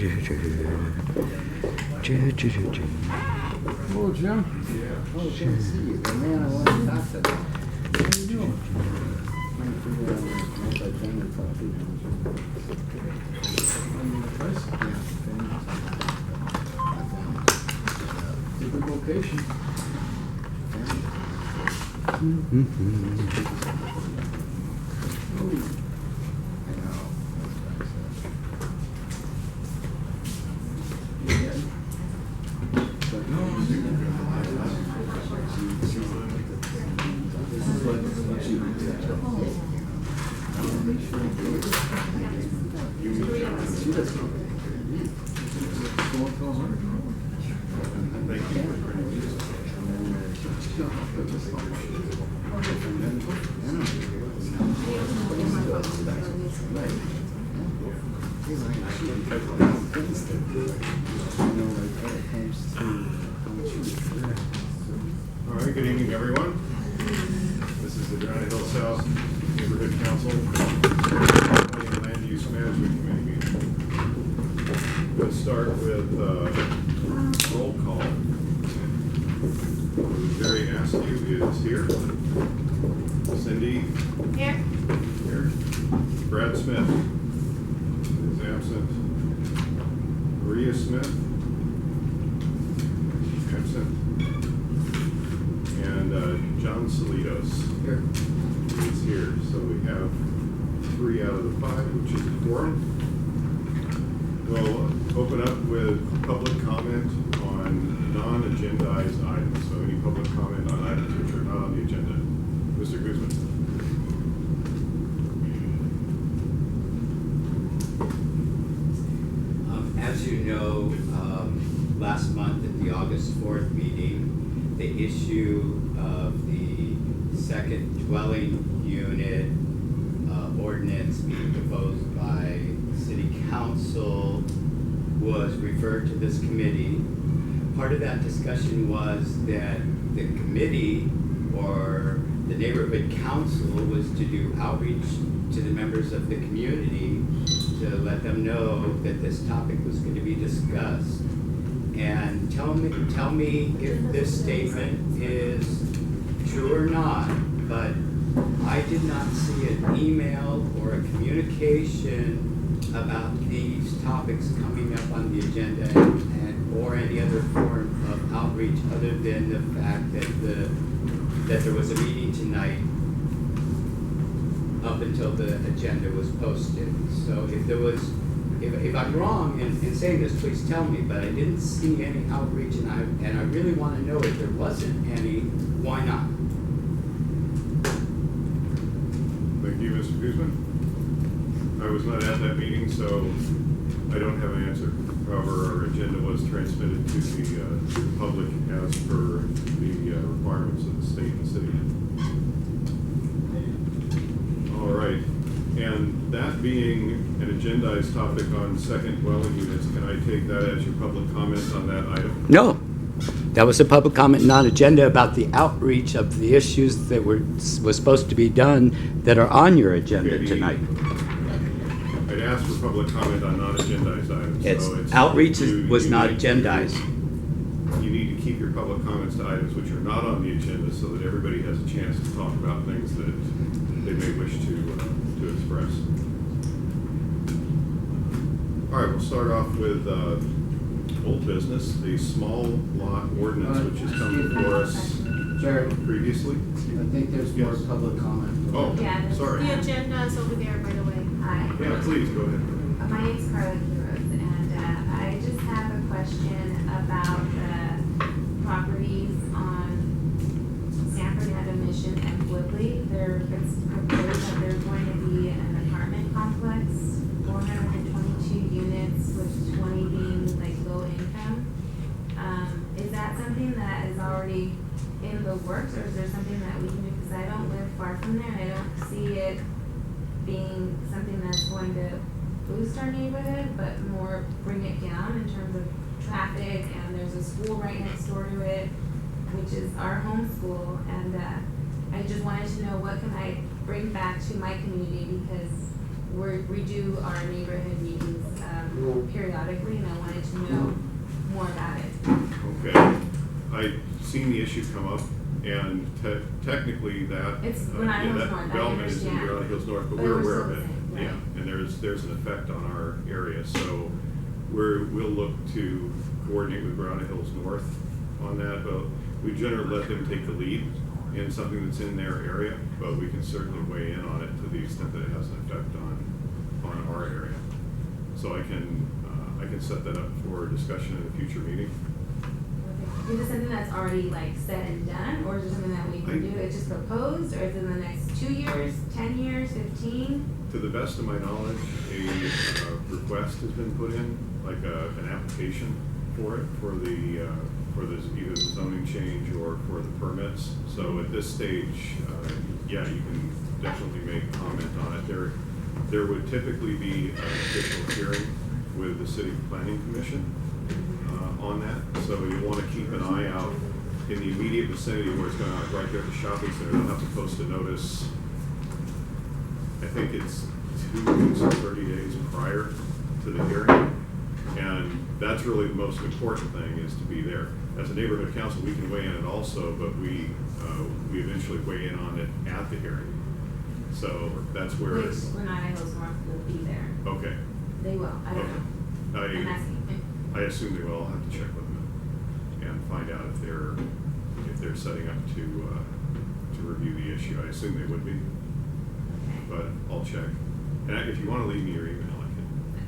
Hello, Jim. Oh, good to see you. The man I want to talk to. How you doing? Trying to figure out where multi-family property is. It's a good location. All right, good evening, everyone. This is the Granada South Neighborhood Council and Land Use Management Committee meeting. We'll start with roll call. Jerry Askew is here. Cindy? Here. Here. Brad Smith is absent. Maria Smith? Absent. And John Seletos Here. is here. So we have 3 out of the 5, which is a quorum. We'll open up with public comment on non-agendized items. So any public comment on items which are not on the agenda. Mr. Guzman. As you know, last month at the August 4th meeting, the issue of the second dwelling unit ordinance being proposed by City Council was referred to this committee. Part of that discussion was that the committee or the neighborhood council was to do outreach to the members of the community to let them know that this topic was going to be discussed. And tell me if this statement is true or not, but I did not see an email or a communication about these topics coming up on the agenda or any other form of outreach other than the fact that that there was a meeting tonight up until the agenda was posted. So if there was, if I'm wrong in saying this, please tell me, but I didn't see any outreach, and I really want to know if there wasn't any, why not? Thank you, Mr. Guzman. I was not at that meeting, so I don't have an answer. However, our agenda was transmitted to the public as per the requirements of the state and city. All right. And that being an agendized topic on second dwelling units, can I take that as your public comment on that item? No. That was a public comment, non-agenda, about the outreach of the issues that was supposed to be done that are on your agenda tonight. I'd asked for public comment on non-agendized items. Outreach was not agendized. You need to keep your public comments to items which are not on the agenda so that everybody has a chance to talk about things that they may wish to express. All right, we'll start off with old business, the small lot ordinance, which has come before us Jared, previously. I think there's more Yes. public comment. Oh, Yeah, sorry. the agenda is over there, by the way. Hi. Yeah, please, go ahead. My name's Carla Quiroz, and I just have a question about the properties on San Fernando Mission and Woodley. It's proposed that there's going to be an apartment complex, 422 units, with 20 being like low income. Is that something that is already in the works, or is there something that we can do? Because I don't live far from there, and I don't see it being something that's going to boost our neighborhood, but more bring it down in terms of traffic. And there's a school right next door to it, which is our home school. And I just wanted to know, what can I bring back to my community, because we do our neighborhood meetings periodically, and I wanted to know more about it. Okay. I've seen the issue come up, and technically that. It's Granada Hills that North, I development is in understand. Granada Hills North, but But we're we're aware of still it. saying, Yeah, right. and there's an effect on our area, so we'll look to coordinate with Granada Hills North on that, but we generally let them take the lead in something that's in their area, but we can certainly weigh in on it to the extent that it has an effect on our area. So I can set that up for discussion in a future meeting. Okay. Is it something that's already like said and done, or is it something that we can do? It's just proposed, or is it in the next 2 years, 10 years, 15? To the best of my knowledge, a request has been put in, like an application for it, for either the zoning change or for the permits. So at this stage, yeah, you can definitely make comment on it. There would typically be an official hearing with the city planning commission on that. So you want to keep an eye out in the immediate vicinity where it's going on, right there at the shopping center. They'll have to post a notice. I think it's 2 weeks or 30 days prior to the hearing. And that's really the most important thing, is to be there. As a neighborhood council, we can weigh in it also, but we eventually weigh in on it at the hearing. So that's where. Which Granada Hills North will be there. Okay. They will, I don't know. I'm asking. I assume they will. I'll have to check with them and find out if they're setting up to review the issue. I assume they would be, Okay. but I'll check. And if you want to leave me your email,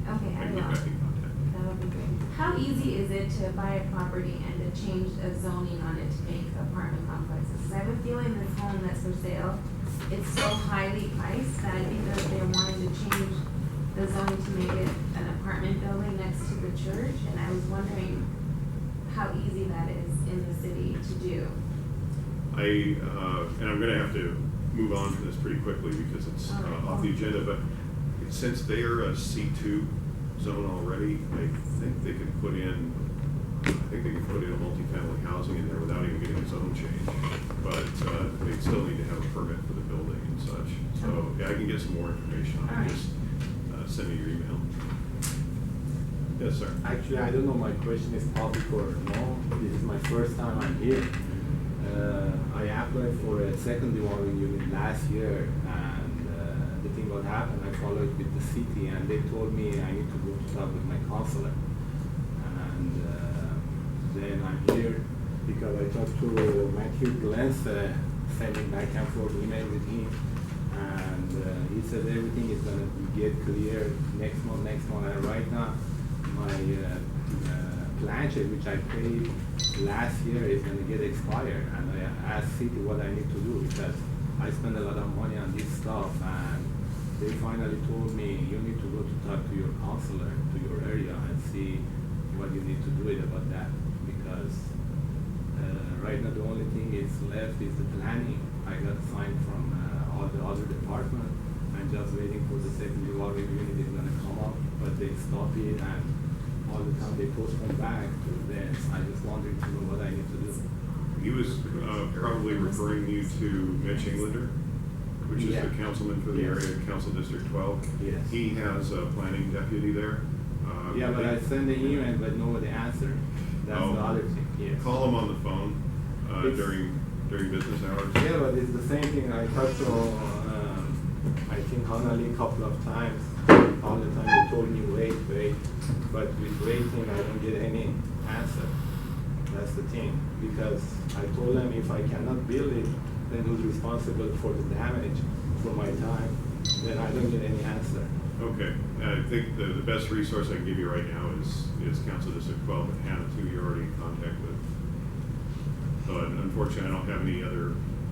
Okay, I I can get will. back in contact. That would be great. How easy is it to buy a property and to change a zoning on it to make apartment complexes? 'Cause I have a feeling this home that's for sale, it's so highly priced that I think that they're wanting to change the zoning to make it an apartment building next to the church, and I was wondering how easy that is in the city to do. And I'm gonna have to move on from this pretty quickly because it's off the agenda, but since they are a C2 zone already, I think they can put in a multifamily housing in there without even getting a zone change. But they still need to have a permit for the building and such. So yeah, I can get some more information on it. Alright. Just send me your email. Yes, sir. Actually, I don't know my question is public or no. This is my first time I'm here. I applied for a second dwelling unit last year, and the thing what happened, I followed with the city, and they told me I need to go to talk with my counselor. And then I'm here because I talked to Matthew Glantz, sending back and forth email with him, and he said everything is gonna get clear next month. And right now, my plancher, which I paid last year, is gonna get expired, and I asked city what I need to do because I spend a lot of money on this stuff, and they finally told me you need to go to talk to your counselor to your area and see what you need to do about that, because right now the only thing is left is the planning. I got signed from all the other departments. I'm just waiting for the second dwelling unit is gonna come up, but they stop it, and all the time they postpone back to this. I just wondering to know what I need to do. He was probably referring you to Mitch Englander, which is Yeah. the councilman for the Yes. area, Council District 12. Yes. He has a planning deputy there. Yeah, but I send the email, but nobody answered. That's Oh. the other thing, yes. Call him on the phone It's- during business hours. Yeah, but it's the same thing. I talked to, I think Hanali a couple of times. All the time they told me wait, but with waiting I don't get any answer. That's the thing, because I told them if I cannot build it, then who's responsible for the damage for my time? Then I don't get any answer. Okay, I think the best resource I can give you right now is Council District 12 and Hannah, who you're already in contact with. But unfortunately, I don't have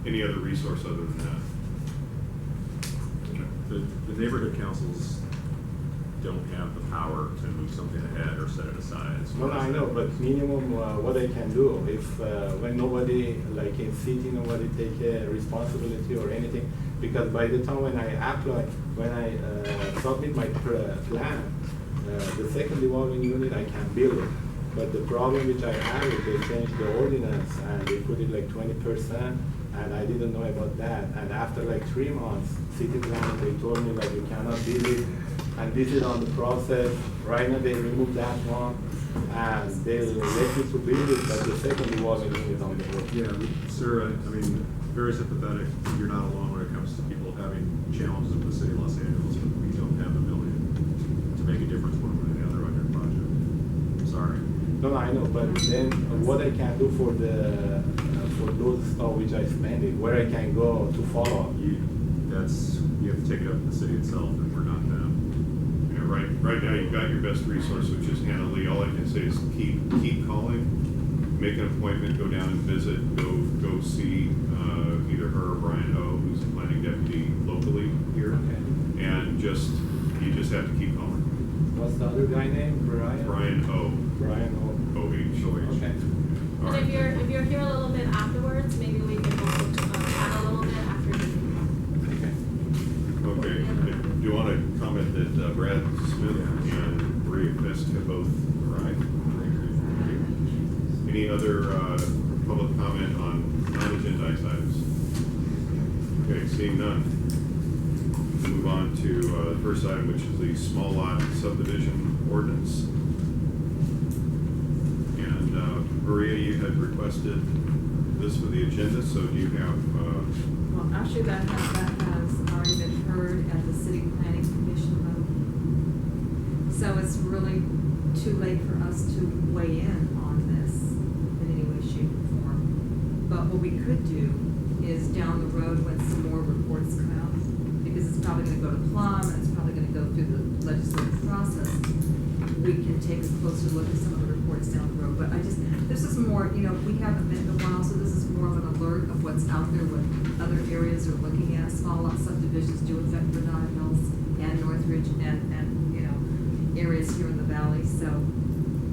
any other resource other than that. The neighborhood councils don't have the power to move something ahead or set it aside. as Well, far as I know, that. but minimum what I can do, if when nobody, like in city, nobody take responsibility or anything, because by the time when I apply, when I submit my plan, the second dwelling unit, I can build it. But the problem which I have is they changed the ordinance and they put it like 20%, and I didn't know about that. And after like 3 months, city planning, they told me like you cannot build it and this is on the process. Right now they removed that one, and they let you to build it, but the second dwelling unit on the road. Yeah, sir, I mean, very sympathetic. You're not alone when it comes to people having challenges with the city of Los Angeles, but we don't have the ability to make a difference one way or the other on your project. Sorry. No, I know, but then what I can do for the for those stuff which I spend it, where I can go to follow up. You have to take it up with the city itself, and we're not them. You know, right now you've got your best resource, which is Hannah Lee. All I can say is keep calling, make an appointment, go down and visit, go see either her or Brian O, who's the planning deputy locally here, Okay. and you just have to keep calling. What's the other guy name? Brian. Brian O. Brian O. O-H. Okay. All And right. if you're here a little bit afterwards, maybe we can also chat a little bit after the Okay. Okay, I do want to comment that Brad Smith and Maria Fisk have both arrived. Any other public comment on non-agendized items? Okay, seeing none. We'll move on to the first item, which is the small lot subdivision ordinance. And Maria, you had requested this for the agenda, so do you have, Well, actually, that has already been heard at the city planning commission level. So it's really too late for us to weigh in on this in any way, shape, or form. But what we could do is down the road when some more reports come out, because it's probably gonna go to Plum, and it's probably gonna go through the legislative process, we can take a closer look at some of the reports down the road. But this is more, we haven't met in a while, so this is more of an alert of what's out there, what other areas are looking at. Small lot subdivisions do affect Granada Hills and Northridge and areas here in the valley. So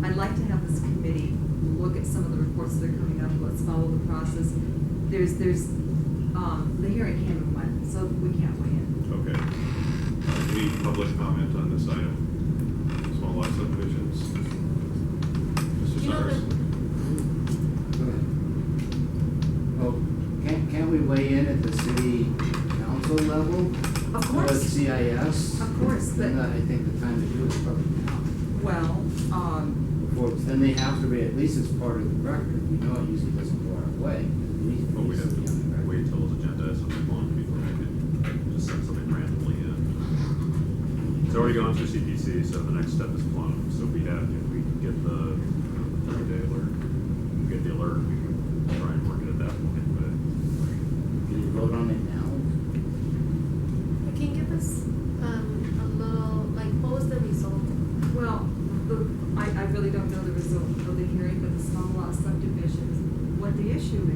I'd like to have this committee look at some of the reports that are coming up. Let's follow the process. The hearing came and went, so we can't weigh in. okay. Any public comment on this item? Small lot subdivisions? Mr. You know, Cyrus? Go ahead. Well, can't we weigh in at the city council level? Of Or at course, CIS? of course, but, Then I think the time to do it is probably now. well, Then they have to be, at least as part of the record. We know it usually doesn't go our way. But we have to be on the to record. wait till his agenda is something long before we can just send something randomly in. It's already gone through CPC, so the next step is Plum. So if we can get the 30-day alert, we can try and work it at that point. But Can you vote on it now? Can you give us a little, what was the result? well, I really don't know the result of the hearing, but the small lot subdivisions, what the issue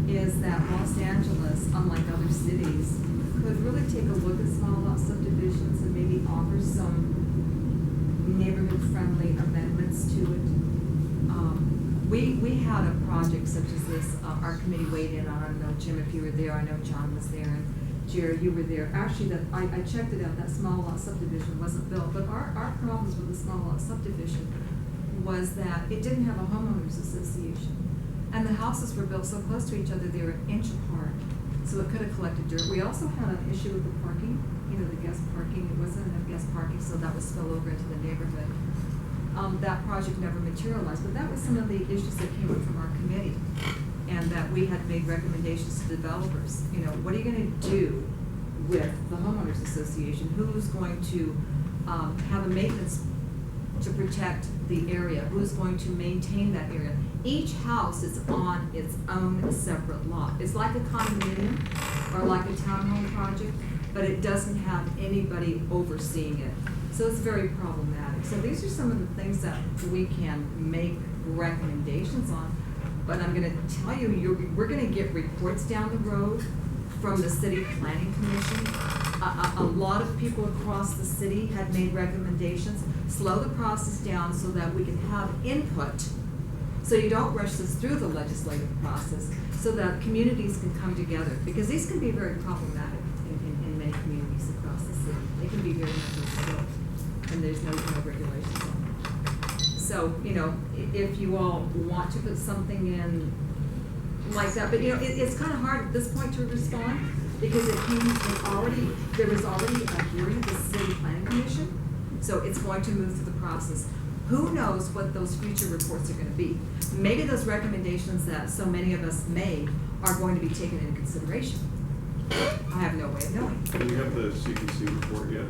is that Los Angeles, unlike other cities, could really take a look at small lot subdivisions and maybe offer some neighborhood-friendly amendments to it. We had a project such as this, our committee weighed in on. I don't know, Jim, if you were there, I know John was there, and Jerry, you were there. Actually, I checked it out, that small lot subdivision wasn't built, but our problems with the small lot subdivision was that it didn't have a homeowners association. And the houses were built so close to each other, they were an inch apart, so it could have collected dirt. We also had an issue with the parking, the guest parking. It wasn't enough guest parking, so that would spill over into the neighborhood. That project never materialized, but that was some of the issues that came up from our committee, and that we had made recommendations to developers. What are you gonna do with the homeowners association? Who's going to have a maintenance to protect the area? Who's going to maintain that area? Each house is on its own separate lot. It's like a condominium or like a townhome project, but it doesn't have anybody overseeing it. So it's very problematic. So these are some of the things that we can make recommendations on. But I'm gonna tell you, we're gonna get reports down the road from the city planning commission. A lot of people across the city had made recommendations. Slow the process down so that we can have input. So you don't rush this through the legislative process, so that communities can come together. Because these can be very problematic in many communities across the city. They can be very much and there's no regulations on them. So, if you all want to put something in like that, but it's kind of hard at this point to respond, Because there was already a hearing at the city planning commission, so it's going to move through the process. Who knows what those future reports are gonna be? Maybe those recommendations that so many of us made are going to be taken into consideration. I have no way of knowing. Do we have the CPC report yet?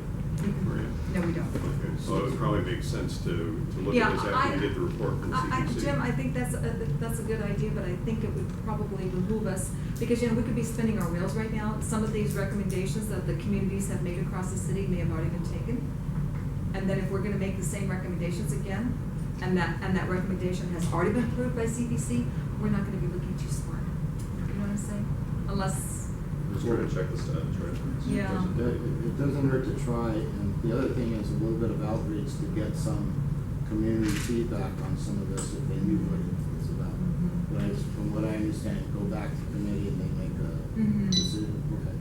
Maria? No, we don't. Okay, so it would probably make sense to look at this after we get the report from the CPC. Jim, I think that's a good idea, but I think it would probably behoove us, because, we could be spinning our wheels right now. Some of these recommendations that the communities have made across the city may have already been taken. And then if we're gonna make the same recommendations again, and that recommendation has already been approved by CPC, we're not gonna be looking too smart. You know what I'm saying? Unless, Just trying to check the status, right? yeah. It doesn't hurt to try, and the other thing is a little bit of outreach to get some community feedback on some of this if they knew what it was about. Mhm. But from what I understand, go back to committee and they make Mhm. a decision. Okay.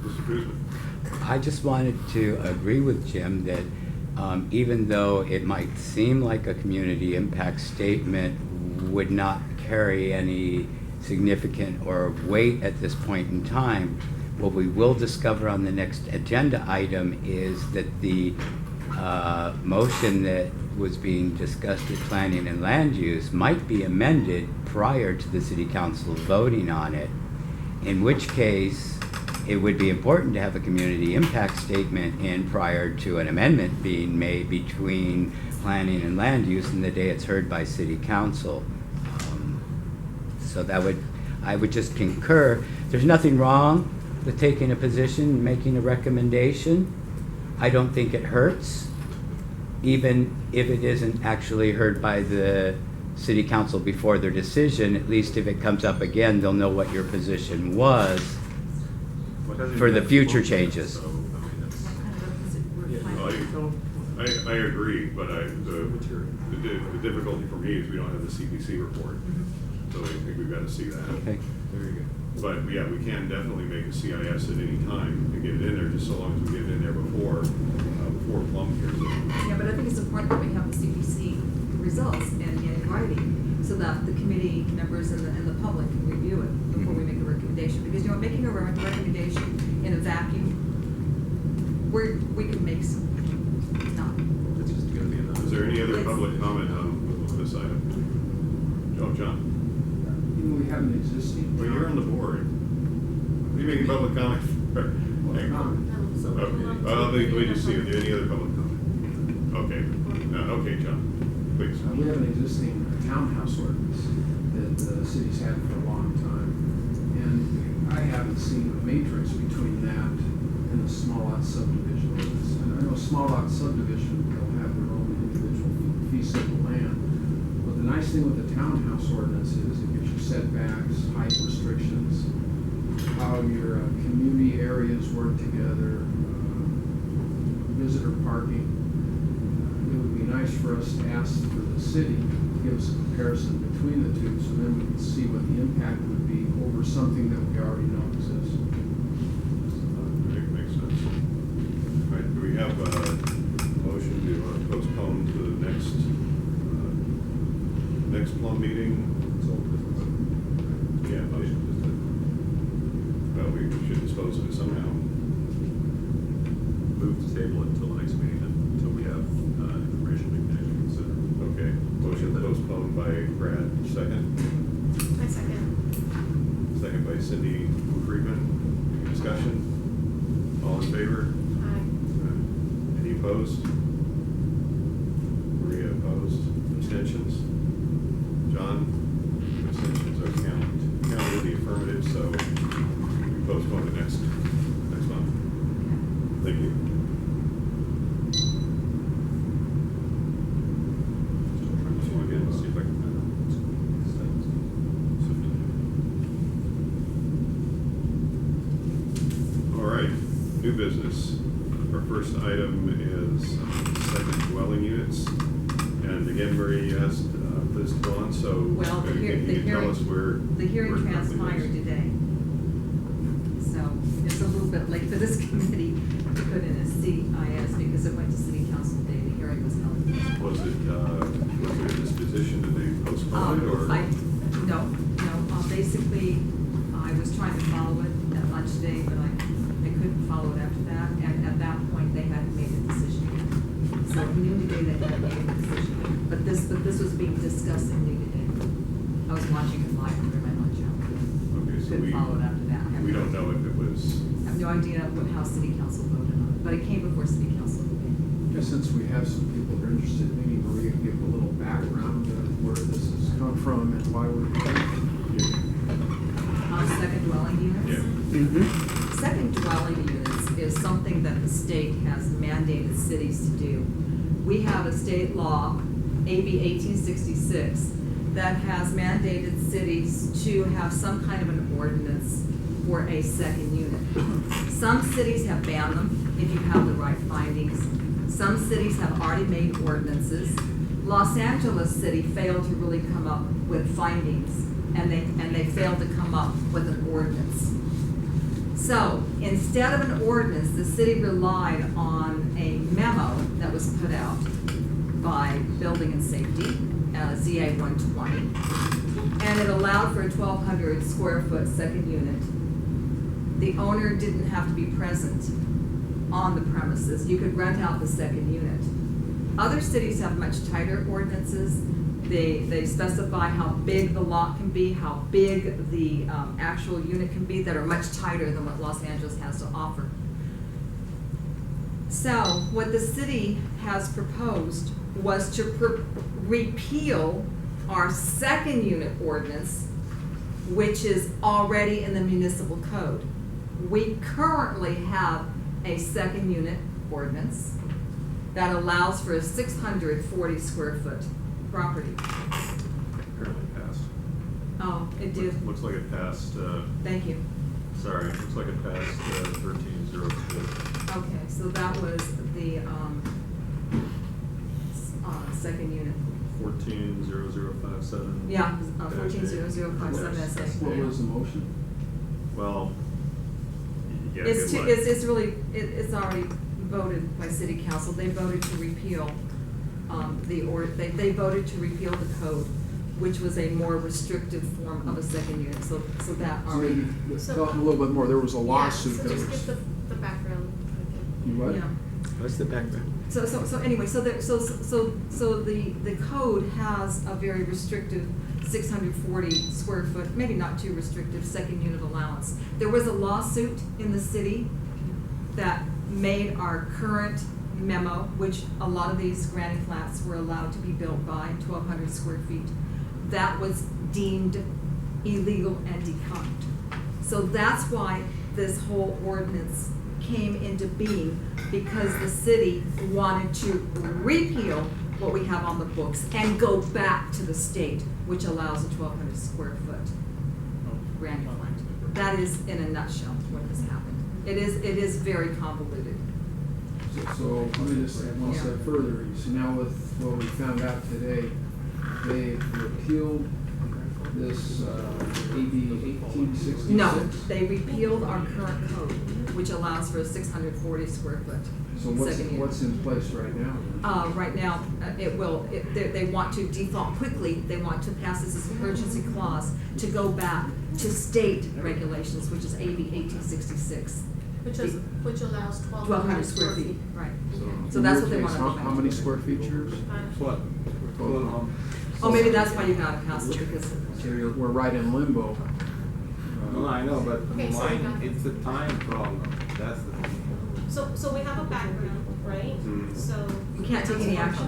Mr. Kuzma? I just wanted to agree with Jim that even though it might seem like a community impact statement would not carry any significant or weight at this point in time, what we will discover on the next agenda item is that the motion that was being discussed at planning and land use might be amended prior to the city council voting on it, in which case it would be important to have a community impact statement in prior to an amendment being made between planning and land use and the day it's heard by city council. So I would just concur. There's nothing wrong with taking a position, making a recommendation. I don't think it hurts, even if it isn't actually heard by the city council before their decision. At least if it comes up again, they'll know what your position was for the future changes. So, I mean, that's. I agree, but the difficulty for me is we don't have the CPC report. So I think we've got to see that. Okay. Very good. But yeah, we can definitely make a CIS at any time and get it in there, just so long as we get it in there before Plum hears it. Yeah, but I think it's important that we have the CPC results in writing, so that the committee members and the public can review it before we make a recommendation. Because, making a recommendation in a vacuum, we could make some, not. It's just gonna be enough. Is there any other public comment on this item? John? Even we have an existing. Well, you're on the board. What do you make a public comment for? Hang on. Okay. Well, let me just see, are there any other public comment? Okay. Okay, John, please. We have an existing townhouse ordinance that the city's had for a long time. And I haven't seen a matrix between that and the small lot subdivision ordinance. And I know small lot subdivision, they'll have their own individual fee simple land. But the nice thing with the townhouse ordinance is it gives you setbacks, height restrictions, how your community areas work together, visitor parking. It would be nice for us to ask for the city to give us a comparison between the two, so then we can see what the impact would be over something that we already know exists. Makes sense. All right, do we have a motion to postpone to the next Plum meeting? Yeah, motion. Well, we should dispose of it somehow. Move to table it until the next meeting, until we have information we can actually consider. Okay, motion postponed by Brad, second. My second. Second by Cindy Friedman. Any discussion? All in favor? Aye. Any opposed? Maria opposed. Abstentions? John? Abstentions are counted in the affirmative, so we postpone it next month. Thank you. Just want to get, see if I can find out. All right, new business. Our first item is second dwelling units. And again, Marie, you asked this to go on, so Well, the can you tell us where? The hearing where it currently transpired is? today. So it's a little bit late for this committee to put in a CIS because it went to city council today. The hearing was held. Was it a disposition, did they postpone it, or? No, basically, I was trying to follow so at noon today they had made a decision. But this was being discussed at noon today. I was watching it live through my lunch hour. Okay, so Couldn't follow it after that. I have we no- don't know if it was, I have no idea how city council voted on it, but it came before city council. Just since we have some people that are interested, maybe Maria can give a little background of where this has come from and why we're here. Second dwelling units? yeah. Second dwelling units is something that the state has mandated cities to do. We have a state law, AB 1866, that has mandated cities to have some kind of an ordinance for a second unit. Some cities have banned them if you have the right findings. Some cities have already made ordinances. Los Angeles City failed to really come up with findings, and they failed to come up with an ordinance. So instead of an ordinance, the city relied on a memo that was put out by Building and Safety, ZA 120, and it allowed for a 1,200 square foot second unit. The owner didn't have to be present on the premises. You could rent out the second unit. Other cities have much tighter ordinances. They specify how big the lot can be, how big the actual unit can be, that are much tighter than what Los Angeles has to offer. So what the city has proposed was to repeal our second unit ordinance, which is already in the municipal code. We currently have a second unit ordinance that allows for a 640 square foot property. Apparently passed. Oh, it did. Looks like it passed, Thank you. sorry, looks like it passed 1302. Okay, so that was the second unit. 140057. Yeah, 140057 SA. What was the motion? Well, yeah. It's good luck. it's already voted by city council. They voted to repeal they voted to repeal the code, which was a more restrictive form of a second unit. So that So already. maybe let's talk a little bit more. There was a lawsuit Yeah, that so was. just give the background. You what? Yeah. What's the background? So anyway, so the code has a very restrictive 640 square foot, maybe not too restrictive, second unit allowance. There was a lawsuit in the city that made our current memo, which a lot of these granny flats were allowed to be built by 1,200 square feet. That was deemed illegal and defunct. So that's why this whole ordinance came into being, because the city wanted to repeal what we have on the books and go back to the state, which allows a 1,200 square foot granny flat. That is, in a nutshell, what has happened. It is very convoluted. So let me just add one step further. You see, now with what we found out today, they repealed this AB 1866. No, they repealed our current code, which allows for a 640 square foot So second unit. what's in place right now? Right now, they want to default quickly. They want to pass this as an urgency clause to go back to state regulations, which is AB 1866. Which allows 1,200 square feet, right. So in that's your what they case, want to go How back many to. square feet yours? What? Oh, maybe that's why you got a house, because, So we're right in limbo. No, I know, but Okay, so we mine, got- it's a time problem. That's the thing. So we have a background, right? Mhm. So. you can't take any action.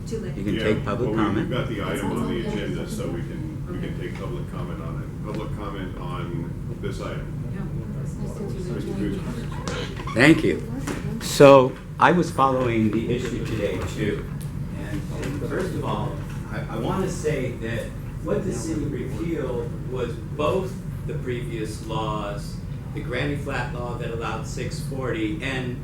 Too You late. can take public Well, comment. we've got the item on the agenda, so we can take public comment on it. Public comment on this item. Mr. Guzman. Thank you. So I was following the issue today too. And first of all, I want to say that what the city repealed was both the previous laws, the granny flat law that allowed 640 and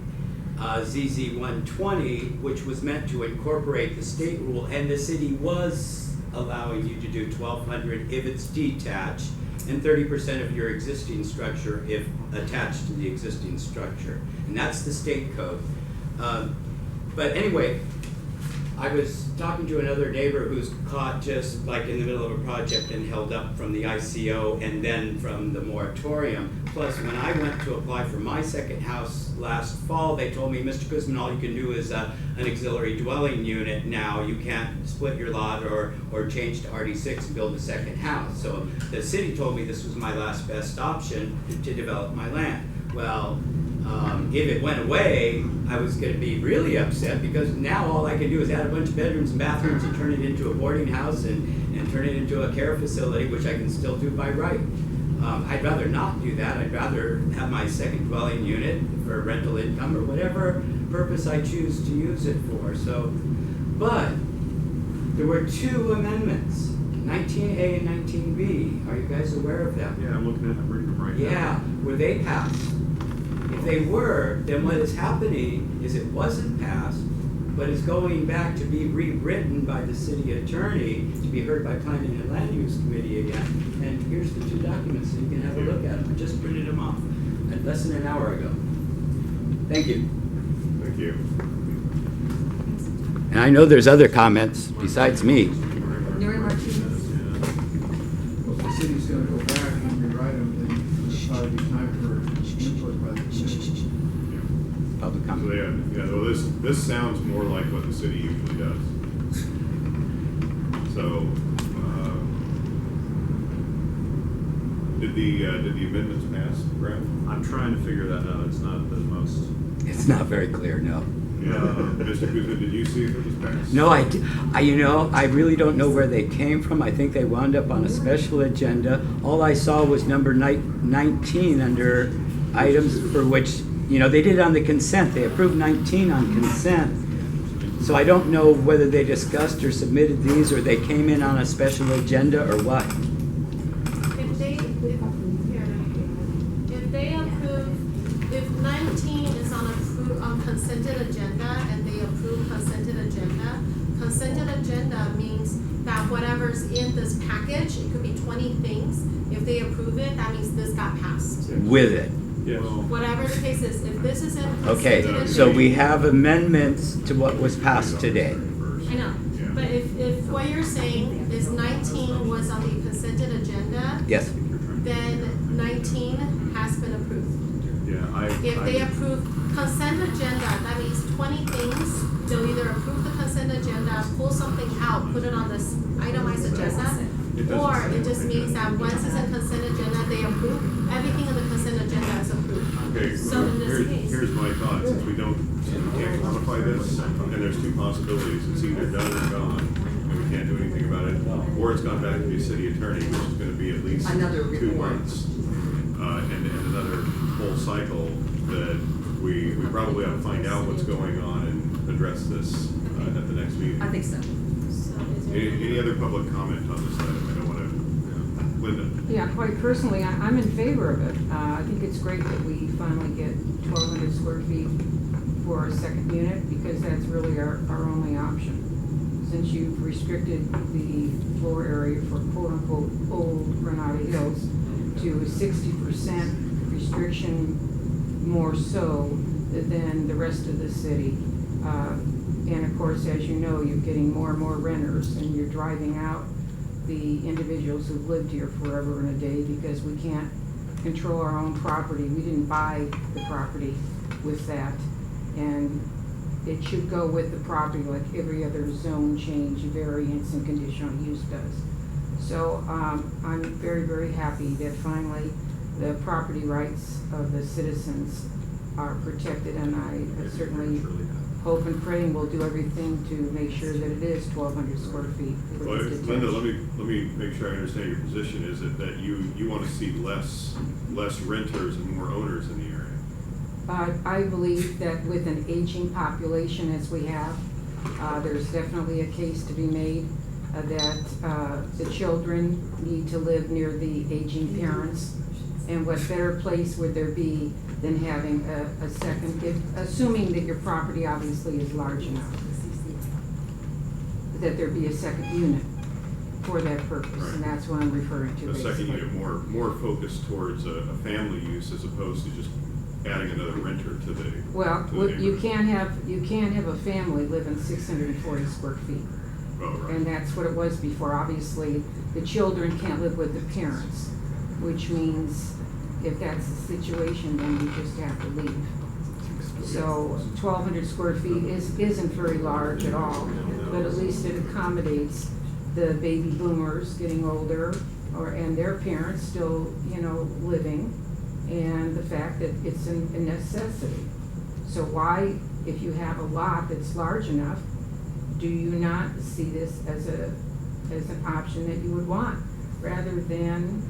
ZZ 120, which was meant to incorporate the state rule, and the city was allowing you to do 1,200 if it's detached, and 30% of your existing structure if attached to the existing structure. And that's the state code. But anyway, I was talking to another neighbor who's caught just like in the middle of a project and held up from the ICO and then from the moratorium. Plus, when I went to apply for my second house last fall, they told me, Mr. Guzman, all you can do is an auxiliary dwelling unit now. You can't split your lot or change to RD6 and build a second house. So the city told me this was my last best option to develop my land. Well, if it went away, I was going to be really upset because now all I can do is add a bunch of bedrooms and bathrooms and turn it into a boarding house and turn it into a care facility, which I can still do by right. I'd rather not do that. I'd rather have my second dwelling unit for rental income or whatever purpose I choose to use it for. So, but there were two amendments, 19A and 19B. Are you guys aware of them? Yeah, I'm looking at, I'm reading them right now. Yeah, were they passed? If they were, then what is happening is it wasn't passed, but is going back to be rewritten by the city attorney to be heard by Planning and Land Use Committee again. And here's the two documents so you can have a look at them. I just printed them off less than an hour ago. Thank you. Thank you. And I know there's other comments besides me. Nuri Martinez. Well, if the city's gonna go back and rewrite them, then it'll probably be time for input by the commission. Public So comment. yeah, well, this sounds more like what the city usually does. So, did the amendments pass, Brad? I'm trying to figure that out. It's not the most. It's not very clear, no. Yeah. Mr. Guzman, did you see if it was passed? No, I really don't know where they came from. I think they wound up on a special agenda. All I saw was number 19 under items for which, they did it on the consent. They approved 19 on consent. So I don't know whether they discussed or submitted these or they came in on a special agenda or what. If 19 is on consented agenda and they approve consented agenda means that whatever's in this package, it could be 20 things. If they approve it, that means this got passed. With it. Yes. Whatever the case is, if this is in consented Okay, agenda. so we have amendments to what was passed today. I know, but if what you're saying is 19 was on the consented agenda, Yes. then 19 has been approved. Yeah, If they approve consent agenda, that means 20 things, they'll either approve the consent agenda, pull something out, put it on this itemized agenda, or it just means that once it's a consent agenda, they approve, everything in the consent agenda is approved. Okay, So in this case. here's my thought, since we can't quantify this, and there's two possibilities, it's either done or gone, and we can't do anything about it, or it's gone back to the city attorney, which is gonna be at least Another 2 report. months. And another whole cycle that we probably ought to find out what's going on and address this at the next meeting. I think so. So is there? Any other public comment on this item? I don't wanna, Linda? Yeah, quite personally, I'm in favor of it. I think it's great that we finally get 1,200 square feet for a second unit, because that's really our only option. Since you've restricted the floor area for quote-unquote old Granada Hills to a 60% restriction, more so than the rest of the city. And of course, as you know, you're getting more and more renters, and you're driving out the individuals who've lived here forever and a day, because we can't control our own property. We didn't buy the property with that. And it should go with the property like every other zone change, variance, and conditional use does. So I'm very, very happy that finally the property rights of the citizens are protected, and I certainly hope and pray and will do everything to make sure that it is 1,200 square feet. for Well, this Linda, detached. let me make sure I understand your position. Is it that you want to see less renters and more owners in the area? I believe that with an aging population as we have, there's definitely a case to be made that the children need to live near the aging parents. And what better place would there be than having a second, assuming that your property obviously is large enough, that there be a second unit for that purpose, and that's what I'm referring to. A second basically. unit more focused towards a family use as opposed to just adding another renter to the. Well, to the you neighborhood. can't have a family live in 640 square feet. Oh, right. And that's what it was before. Obviously, the children can't live with the parents, which means if that's the situation, then you just have to leave. So 1,200 square feet isn't very large at all, but at least it accommodates the baby boomers getting older, and their parents still, living, and the fact that it's a necessity. So why, if you have a lot that's large enough, do you not see this as an option that you would want, rather than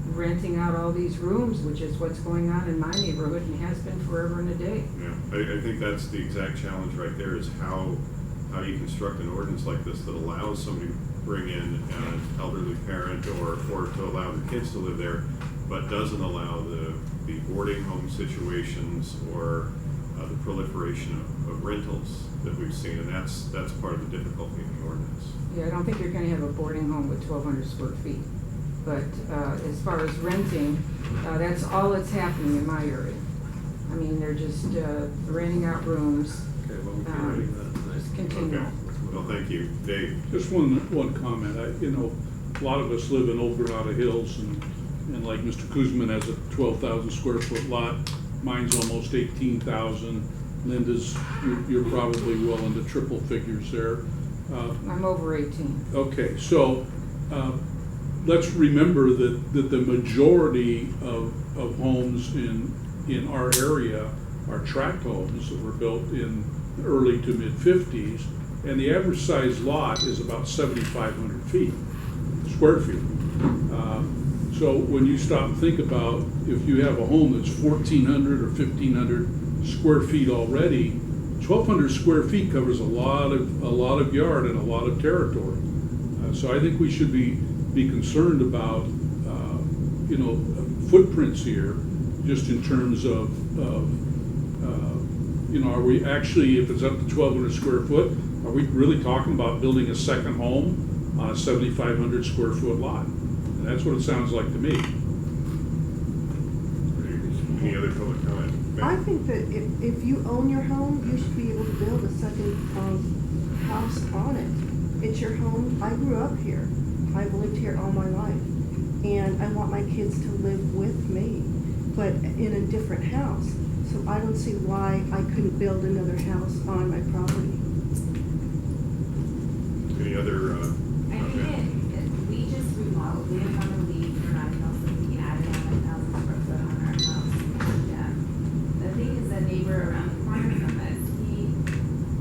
renting out all these rooms, which is what's going on in my neighborhood and has been forever and a day. Yeah, I think that's the exact challenge right there, is how you construct an ordinance like this that allows somebody to bring in an elderly parent or to allow the kids to live there, but doesn't allow the boarding home situations or the proliferation of rentals that we've seen, and that's part of the difficulty in the ordinance. Yeah, I don't think you're gonna have a boarding home with 1,200 square feet. But as far as renting, that's all that's happening in my area. I mean, they're just renting out rooms. Okay, well, we can ready that tonight. Just continue. Okay, well, thank you. Dave? Just one comment. A lot of us live in Old Granada Hills, and like Mr. Kuzman has a 12,000 square foot lot. Mine's almost 18,000. Linda's, you're probably well into triple figures there. I'm over 18. Okay, so let's remember that the majority of homes in our area are tract homes that were built in early to mid 50s, and the average size lot is about 7,500 square feet. So when you stop and think about, if you have a home that's 1,400 or 1,500 square feet already, 1,200 square feet covers a lot of yard and a lot of territory. So I think we should be concerned about footprints here, just in terms of are we actually, if it's up to 1,200 square foot, are we really talking about building a second home on a 7,500 square foot lot? And that's what it sounds like to me. Any other public comment? I think that if you own your home, you should be able to build a second house on it. It's your home. I grew up here. I've lived here all my life. And I want my kids to live with me, but in a different house. So I don't see why I couldn't build another house on my property. Any other? I think we just remodeled, we didn't want to leave for our house, so we added 1,000 square foot on our house. And the thing is, the neighbor around the corner from us, he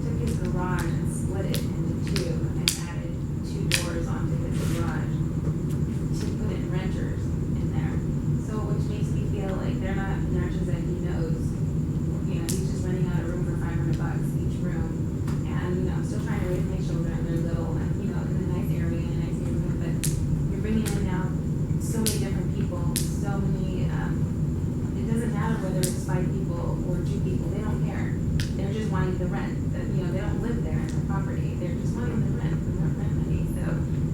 took his garage and split it into two and added 2 doors onto his garage to put in renters in there. So, which makes me feel like they're not renters that he knows. He's just renting out a room for $500 each room. And, I'm still trying to raise my children, they're little, and, in a nice area, but you're bringing in now so many different people, so many, it doesn't matter whether it's 5 people or 2 people, they don't care. They're just wanting the rent, they don't live there in the property, they're just wanting the rent, money, so,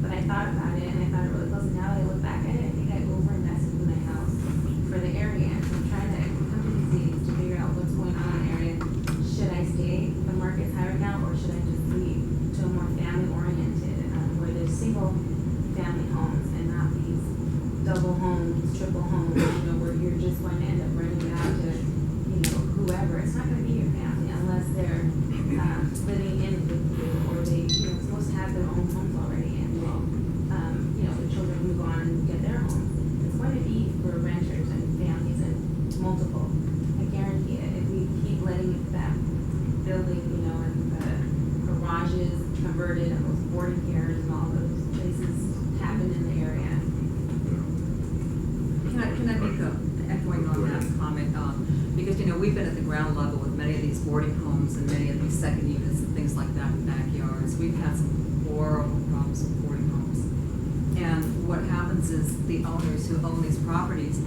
but I thought about it, and I thought it really close, and now that I look back at it, I think I over-invested in my house for the area, so I'm trying to come to these meetings to figure out what's going on in the area. Should I stay, the market's higher now, or should I just leave to a more family-oriented, where there's single-family homes and not these double homes, triple homes, where you're just going to end up renting it out to, whoever. It's not going to be your family unless they're living in with you, or they, supposed to have their own homes already, and the children move on and get their homes. It's going to be for renters and families and multiple. I guarantee it. If we keep letting that building, and the garages converted and those boarding cares and all those places happen in the area. Can I make echoing on that comment? Because, we've been at the ground level with many of these boarding homes and many of these second units and things like that in backyards. We've had some horrible problems with boarding homes. And what happens is the owners who own these properties,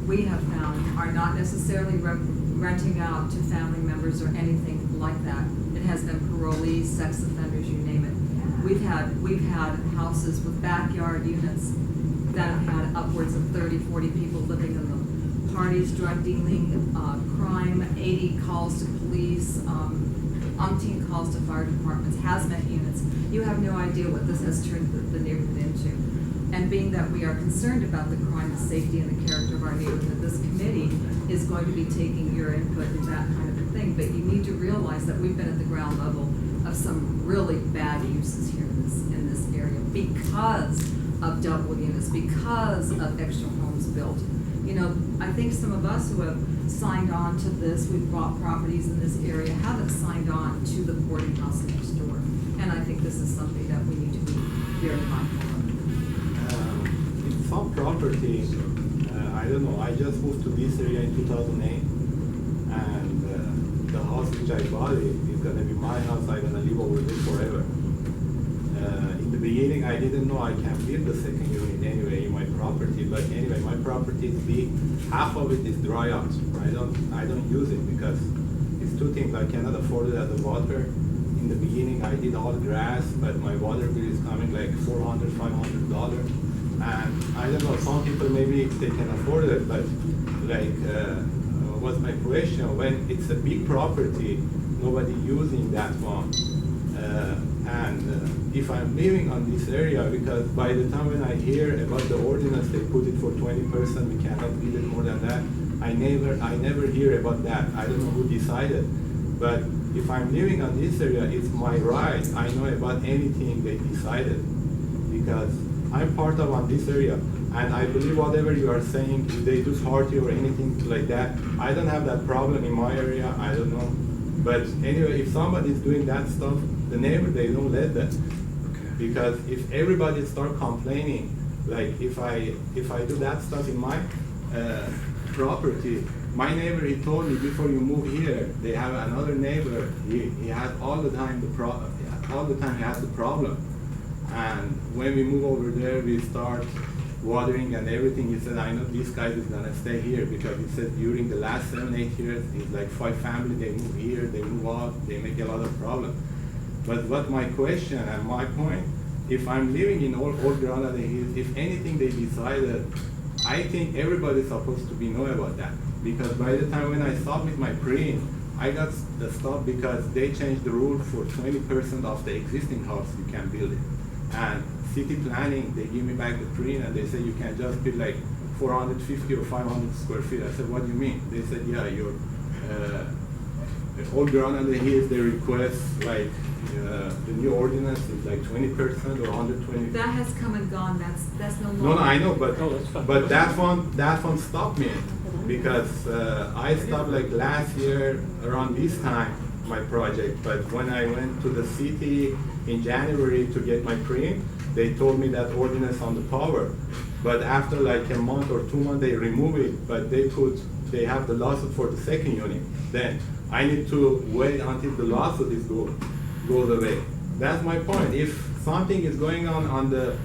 we have found, are not necessarily renting out to family members or anything like that. It has been parolees, sex offenders, you name it. Yeah. We've had houses with backyard units that have had upwards of 30, 40 people living in them. parties, drug dealing, crime, 80 calls to police, umpteen calls to fire departments, hazmat units. You have no idea what this has turned the neighborhood into. And being that we are concerned about the crime, the safety, and the character of our neighborhood, this committee is going to be taking your input in that kind of a thing. But you need to realize that we've been at the ground level of some really bad uses here in this area because of double units, because of extra homes built. You know, I think some of us who have signed on to this, we've bought properties in this area, haven't signed on to the boarding house next door. And I think this is something that we need to be very mindful of. In some property, I don't know, I just moved to this area in 2008, and the house which I bought is gonna be my house. I'm gonna live over there forever. In the beginning, I didn't know I can build the second unit anyway in my property, but anyway, my property is big. Half of it is dry out. I don't use it because it's two things. I cannot afford it as a water. In the beginning, I did all grass, but my water bill is coming like $400, $500. And I don't know, some people maybe they can afford it, but like, what's my question? When it's a big property, nobody using that one. If I'm living on this area, because by the time when I hear about the ordinance, they put it for 20%, we cannot build it more than that. I never hear about that. I don't know who decided. But if I'm living on this area, it's my right. I know about anything they decided because I'm part of on this area. And I believe whatever you are saying, if they do party or anything like that, I don't have that problem in my area. I don't know. But anyway, if somebody's doing that stuff, the neighbor, they don't let that. Because if everybody start complaining, like if I do that stuff in my property, my neighbor, he told me before you move here, they have another neighbor. He has all the time he has the problem. And when we move over there, we start watering and everything. He said, I know this guy is gonna stay here because he said during the last 7-8 years, it's like 5 families, they move here, they move out, they make a lot of problems. But what my question and my point, if I'm living in old Granada Hills, if anything they decided, I think everybody's supposed to be know about that. Because by the time when I submit my print, I got stopped because they changed the rule for 20% of the existing house you can build it. And city planning, they give me back the print and they say you can just build like 450 or 500 square feet. I said, what do you mean? They said, yeah, your old Granada Hills, they request like the new ordinance is like 20% or 120. That has come and gone. That's no longer. No, I know, but fine. but that one stopped me because I stopped like last year around this time my project. But when I went to the city in January to get my print, they told me that ordinance on the power. But after like a month or 2 months, they remove it. But they have the lawsuit for the second unit. Then I need to wait until the lawsuit is goes away. That's my point. If something is going on the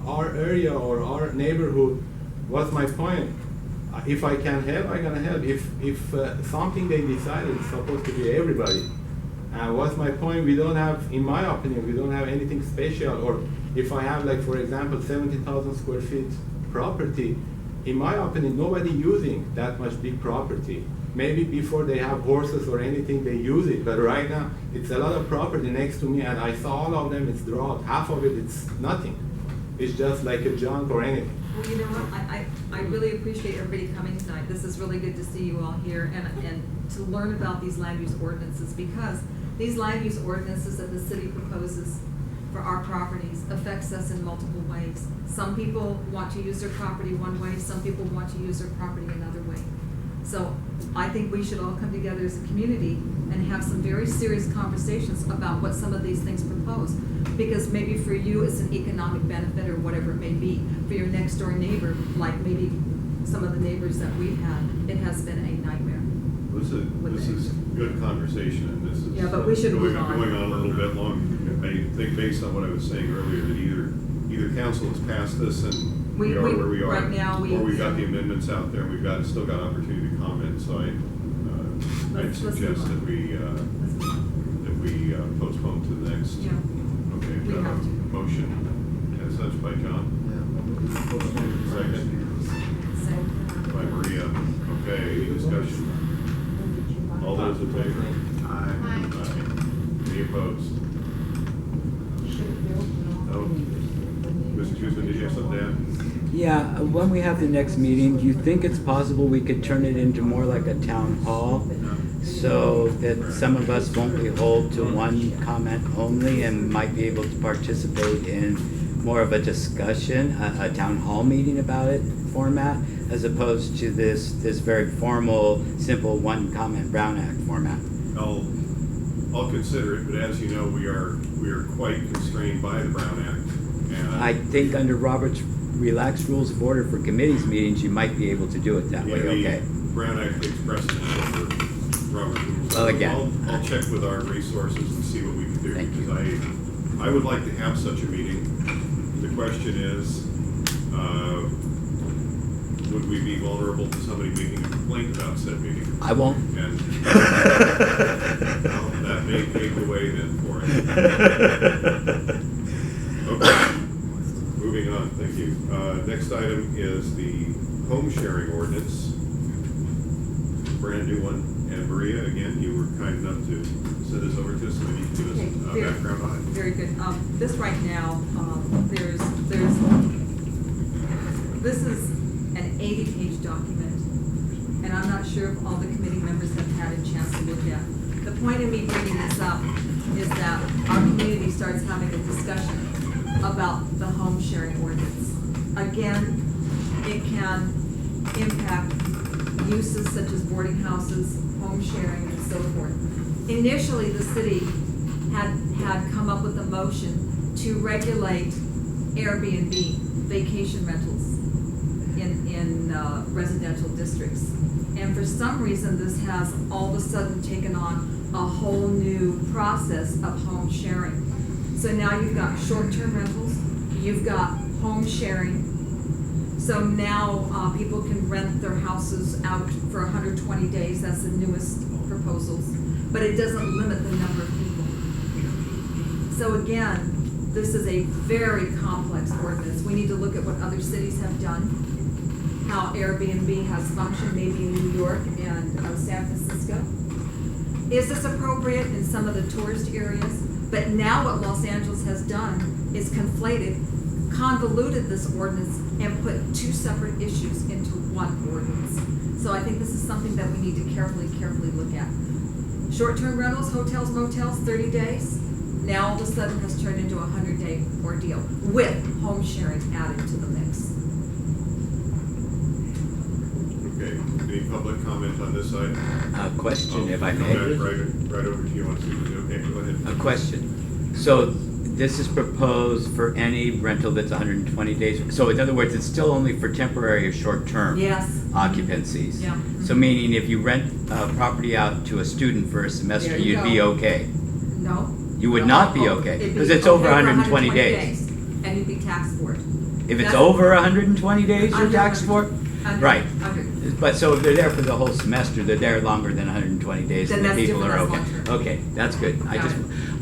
our area or our neighborhood, what's my point? If I can help, I'm gonna help. If something they decided is supposed to be everybody, what's my point? We don't have, in my opinion, we don't have anything special. Or if I have, like for example, 70,000 square feet property, in my opinion, nobody using that much big property. Maybe before they have horses or anything, they use it. But right now, it's a lot of property next to me, and I saw all of them, it's drought. Half of it, it's nothing. It's just like a junk or anything. Well, you know what, I really appreciate everybody coming tonight. This is really good to see you all here and to learn about these land use ordinances, because these land use ordinances that the city proposes for our properties affects us in multiple ways. Some people want to use their property one way, some people want to use their property another way. So I think we should all come together as a community and have some very serious conversations about what some of these things propose. Because maybe for you it's an economic benefit or whatever it may be. For your next door neighbor, like maybe some of the neighbors that we've had, it has been a nightmare. This is good conversation, and this is Yeah, but we should going move on. on a little bit long. I think based on what I was saying earlier, that either council has passed this and we are where we are, right now or we've got the amendments out there, and we've still got opportunity to comment. So I'd suggest that we postpone to the next. Yeah. Okay, We have to. motion as such by John. Yeah. Second. So, discussion? All those in favor? Aye. Aye. Any opposed? No. Mr. Guzman, did you have something to add? Yeah, when we have the next meeting, do you think it's possible we could turn it into more like a town hall? So that some of us won't be held to one comment only and might be able to participate in more of a discussion, a town hall meeting about it format, as opposed to this very formal, simple one comment Brown Act format. I'll consider it, but as you know, we are quite constrained by the Brown Act. And I think under Robert's relaxed rules of order for committees meetings, you might be able to do it that way, okay? The Brown Act takes precedence over Robert's rules. Well, again. I'll check with our resources and see what we can do. Thank you. Because I would like to have such a meeting. The question is, would we be vulnerable to somebody making a complaint about said meeting? I won't. And well, that may pave the way then for it. Okay, moving on, thank you. Next item is the home sharing ordinance. Brand new one. And Maria, again, you were kind enough to send this over to us, so maybe you can give us Okay, a background on it. Very good. This right now, this is an 80-page document, and I'm not sure if all the committee members have had a chance to look at. The point of me bringing this up is that our community starts having a discussion about the home sharing ordinance. Again, it can impact uses such as boarding houses, home sharing, and so forth. Initially, the city had come up with a motion to regulate Airbnb, vacation rentals in residential districts. And for some reason, this has all of a sudden taken on a whole new process of home sharing. So now you've got short-term rentals, you've got home sharing. So now people can rent their houses out for 120 days. That's the newest proposals. But it doesn't limit the number of people. So again, this is a very complex ordinance. We need to look at what other cities have done, how Airbnb has functioned maybe in New York and San Francisco. Is this appropriate in some of the tourist areas? But now what Los Angeles has done is convoluted this ordinance and put two separate issues into one ordinance. So I think this is something that we need to carefully look at. Short-term rentals, hotels, motels, 30 days, now all of a sudden has turned into a 100-day ordeal with home sharing added to the mix. Okay, any public comment on this item? Question, if I Come may. back right over to you on Susan. Okay, go ahead. A question. So this is proposed for any rental that's 120 days. So in other words, it's still only for temporary or short-term Yes. occupancies. Yeah. So meaning if you rent a property out to a student for a semester, There you you'd go. be okay. No. You would No, not be oh, okay, it'd be because it's okay over for 120 days. And you'd be taxed for it. If it's That's- over 120 days, you're Under taxed for it? 100. Right. Under. But so if they're there for the whole semester, they're there longer than 120 days, Then and the that's people are different, okay. that's long-term. Okay, that's good. Got it.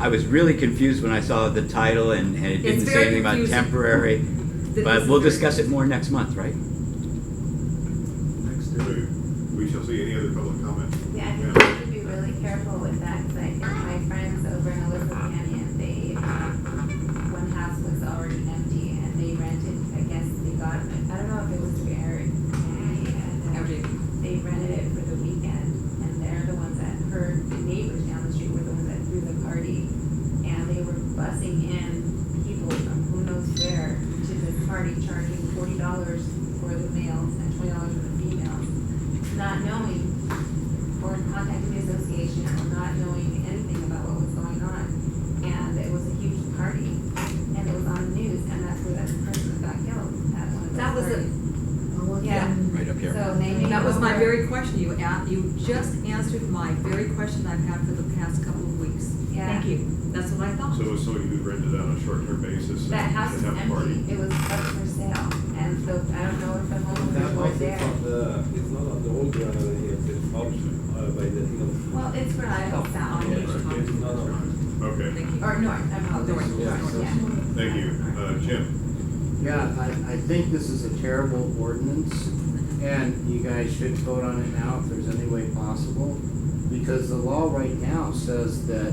I was really confused when I saw the title and it It's didn't say very anything about confusing. temporary. This But is we'll very- discuss it more next month, right? We shall see any other public comment. Yeah, I think we have to be really careful with that, because I think my friends over in Elizabeth Canyon, they, one house was already empty, and they rented, I guess they got, I don't know if it was through Airbnb, and they rented it for the weekend, and they're the ones that heard, the neighbors down the street were the ones that threw the party, and they were busing in people from who knows where to this party, charging $40 for the males and $20 for the females, not knowing, or contacting the association, or not knowing anything about what was going on. And it was a huge party, and it was on the news, and that's where that person got killed at one of those That was it. parties. Yeah. Right up here. So they made That was my over- very question. You just answered my very question I've had for the past couple of weeks. Yeah. Thank you. That's what I thought. So it was somebody who rented out on a short-term basis That and house was have a party. empty, it was up for sale, and so I don't know if the homeowners were there. It's not on the old Granada here, it's option by the, Well, it's for I South, don't know. no. Okay, Thank you. or north, I apologize. Yeah. Yeah. thank you. Jim? Yeah, I think this is a terrible ordinance. And you guys should vote on it now if there's any way possible, because the law right now says that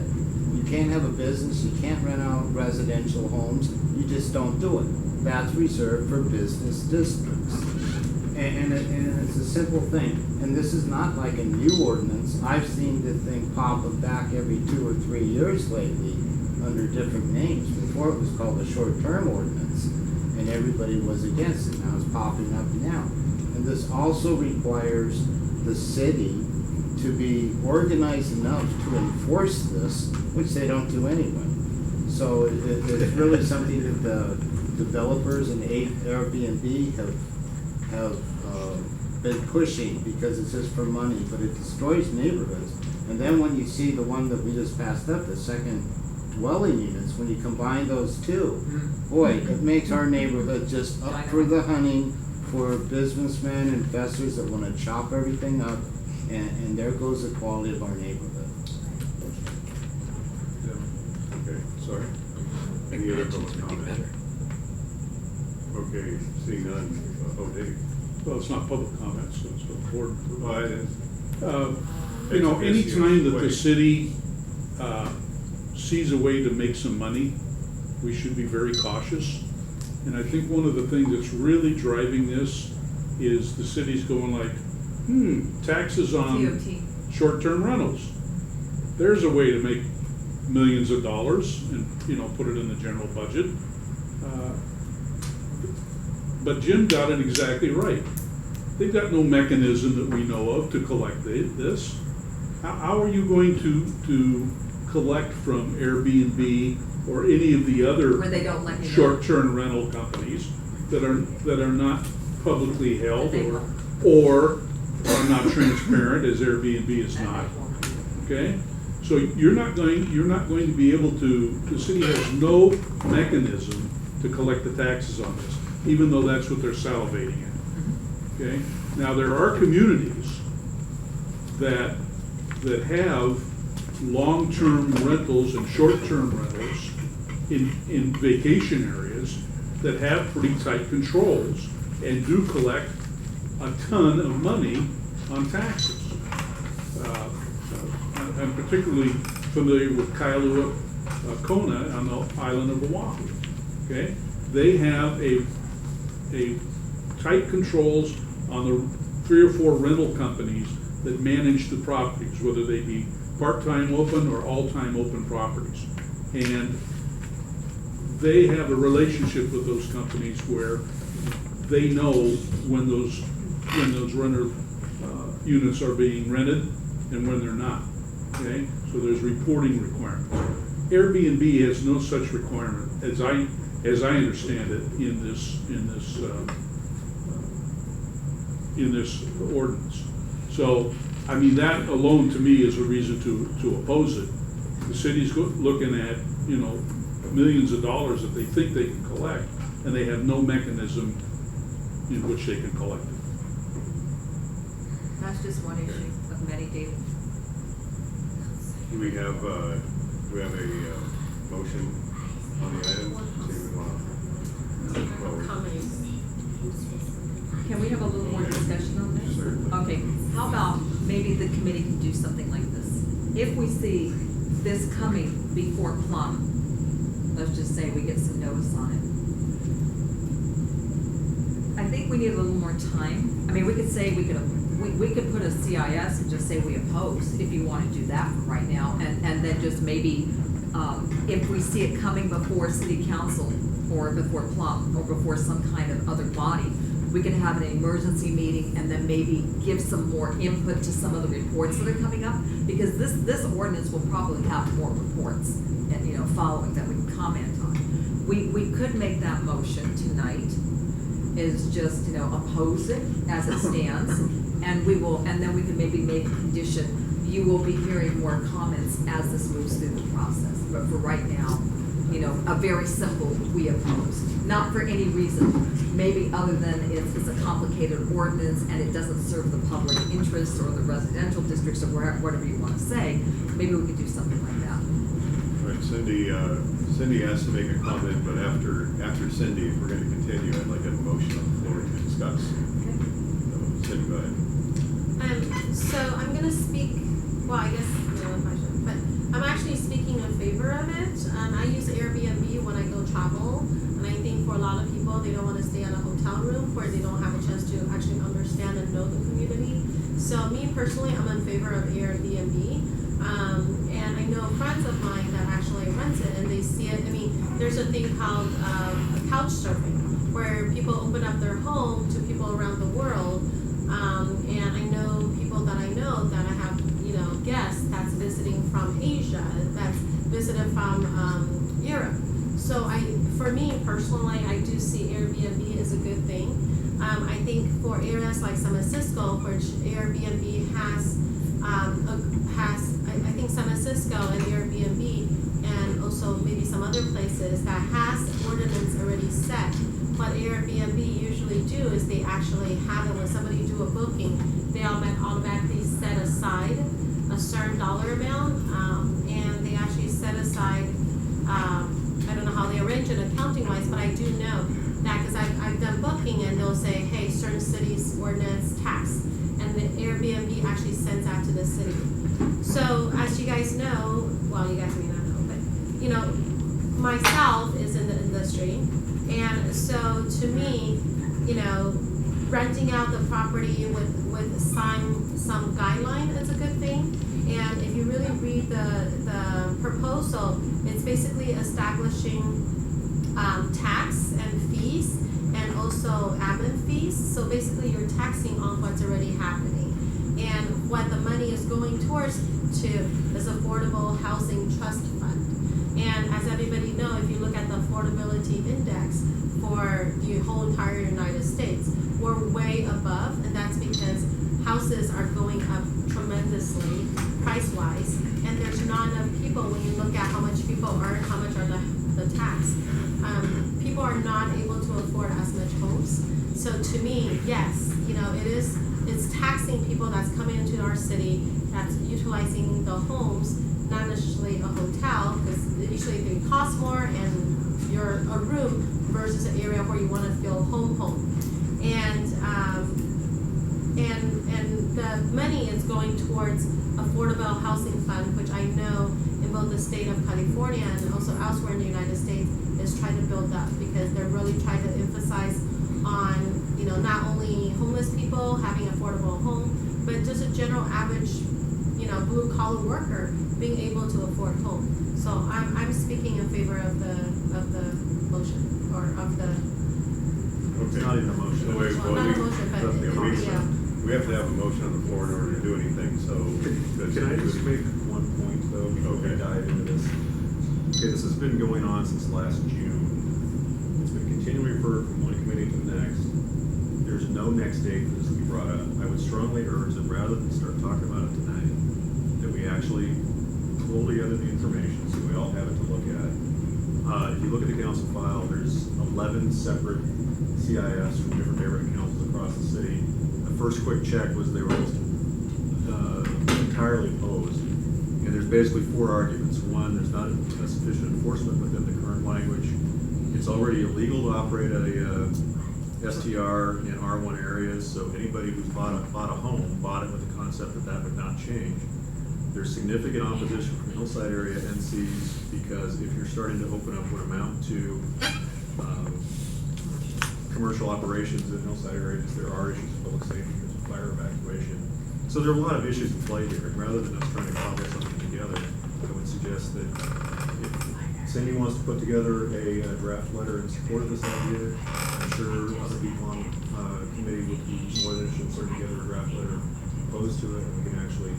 you can't have a business, you can't rent out residential homes, you just don't do it. That's reserved for business districts. And it's a simple thing. And this is not like a new ordinance. I've seen the thing pop up back every 2 or 3 years lately under different names. Before it was called a short-term ordinance, and everybody was against it. Now it's popping up now. And this also requires the city to be organized enough to enforce this, which they don't do anyway. So it's really something that the developers and Airbnb have been pushing, because it's just for money, but it destroys neighborhoods. And then when you see the one that we just passed up, the second dwelling units, when you combine those two, boy, it makes our neighborhood just up for the hunting for businessmen, investors that want to chop everything up, and there goes the quality of our neighborhood. Okay, sorry. Any other public comment? Okay, seeing none. Oh, Dave. Well, it's not public comment, so it's important. Well, it is. You know, anytime that the city sees a way to make some money, we should be very cautious. And I think one of the things that's really driving this is the city's going like, taxes on DOT. short-term rentals. There's a way to make millions of dollars and, you know, put it in the general budget. But Jim got it exactly right. They've got no mechanism that we know of to collect this. How are you going to collect from Airbnb or any of the other Where they don't let you know. short-term rental companies that are not publicly held They or are not transparent, as Airbnb is not? Okay, so you're not going to be able to. The city has no mechanism to collect the taxes on this, even though that's what they're salivating at. Okay, now there are communities that have long-term rentals and short-term rentals in vacation areas that have pretty tight controls and do collect a ton of money on taxes. I'm particularly familiar with Kailua Kona on the island of Oahu. Okay, they have a tight controls on the 3 or 4 rental companies that manage the properties, whether they be part-time open or all-time open properties. And they have a relationship with those companies where they know when those renter units are being rented and when they're not. Okay, so there's reporting requirements. Airbnb has no such requirement, as I understand it, in this ordinance. So, I mean, that alone to me is a reason to oppose it. The city's looking at, you know, millions of dollars that they think they can collect, and they have no mechanism in which they can collect it. That's just one issue of many, David. Do we have a motion on the item? Can we have a little more discussion on this? Certainly. Okay, how about maybe the committee can do something like this? If we see this coming before Plum, let's just say we get some notice on it. I think we need a little more time. I mean, we could say we could put a CIS and just say we oppose, if you want to do that for right now, and then just maybe, if we see it coming before city council or before Plum or before some kind of other body, we can have an emergency meeting and then maybe give some more input to some of the reports that are coming up, because this ordinance will probably have more reports and, you know, following that we can comment on. We could make that motion tonight, is just, you know, oppose it as it stands, and then we can maybe make a condition. You will be hearing more comments as this moves through the process, but for right now, you know, a very simple, we oppose. Not for any reason, maybe other than it's a complicated ordinance and it doesn't serve the public interest or the residential districts or whatever you want to say. Maybe we could do something like that. All right, Cindy has to make a comment, but after Cindy, if we're going to continue, I'd like a motion on the floor to discuss those. Cindy, go ahead. So I'm gonna speak, well, I guess, I should, but I'm actually speaking in favor of it. I use Airbnb when I go travel, and I think for a lot of people, they don't wanna stay in a hotel room where they don't have a chance to actually understand and know the community. So me personally, I'm in favor of Airbnb. And I know friends of mine that actually rent it, and they see it, there's a thing called couch surfing, where people open up their home to people around the world. And I know people that I know that I have, guests that's visiting from Asia, that's visited from Europe. So for me personally, I do see Airbnb as a good thing. I think for areas like San Francisco, which Airbnb has, I think San Francisco and Airbnb, and also maybe some other places that has ordinance already set. What Airbnb usually do is they actually have it when somebody do a booking, they automatically set aside a certain dollar amount, and they actually set aside, I don't know how they arrange it accounting wise, but I do know that because I've done booking and they'll say, hey, certain cities ordinance tax, and the Airbnb actually sends that to the city. So as you guys know, well, you guys may not know, but myself is in the industry, and so to me, renting out the property with some guideline is a good thing. And if you really read the proposal, it's basically establishing tax and fees and also admin fees. So basically you're taxing on what's already happening. And what the money is going towards is affordable housing trust fund. And as everybody know, if you look at the affordability index for the whole entire United States, we're way above, and that's because houses are going up tremendously price-wise, and there's not enough people. When you look at how much people earn, how much are the tax, people are not able to afford as much homes. So to me, yes, it's taxing people that's coming into our city, that's utilizing the homes, not necessarily a hotel, because usually they cost more, and you're a room versus an area where you want to feel home. And the money is going towards affordable housing fund, which I know in both the state of California and also elsewhere in the United States is trying to build up, because they're really trying to emphasize on, not only homeless people having affordable home, but just a general average, blue collar worker being able to afford home. So I'm speaking in favor of the motion, or of the. Okay. It's not even a motion. No, wait, Well, not a motion, but Nothing we- else. yeah. We have to have a motion on the floor in order to do anything, so. Can I just make one point though, before we Okay. dive into this? Okay, this has been going on since last June. It's been continually referred from one committee to the next. There's no next date for this to be brought up. I would strongly urge that rather than start talking about it tonight, that we actually pull together the information so we all have it to look at. If you look at the council file, there's 11 separate CIFs from different neighborhood councils across the city. The first quick check was they were almost entirely opposed. And there's basically 4 arguments. One, there's not a sufficient enforcement within the current language. It's already illegal to operate a STR in R1 areas, so anybody who's bought a home bought it with the concept that would not change. There's significant opposition from hillside area NCs, because if you're starting to open up what amount to commercial operations in hillside areas, there are issues of public safety, there's fire evacuation. So there are a lot of issues at play here, and rather than us trying to cobble something together, I would suggest that if Cindy wants to put together a draft letter in support of this idea, I'm sure other people on committee would be more than interested in putting together a draft letter opposed to it, and we can actually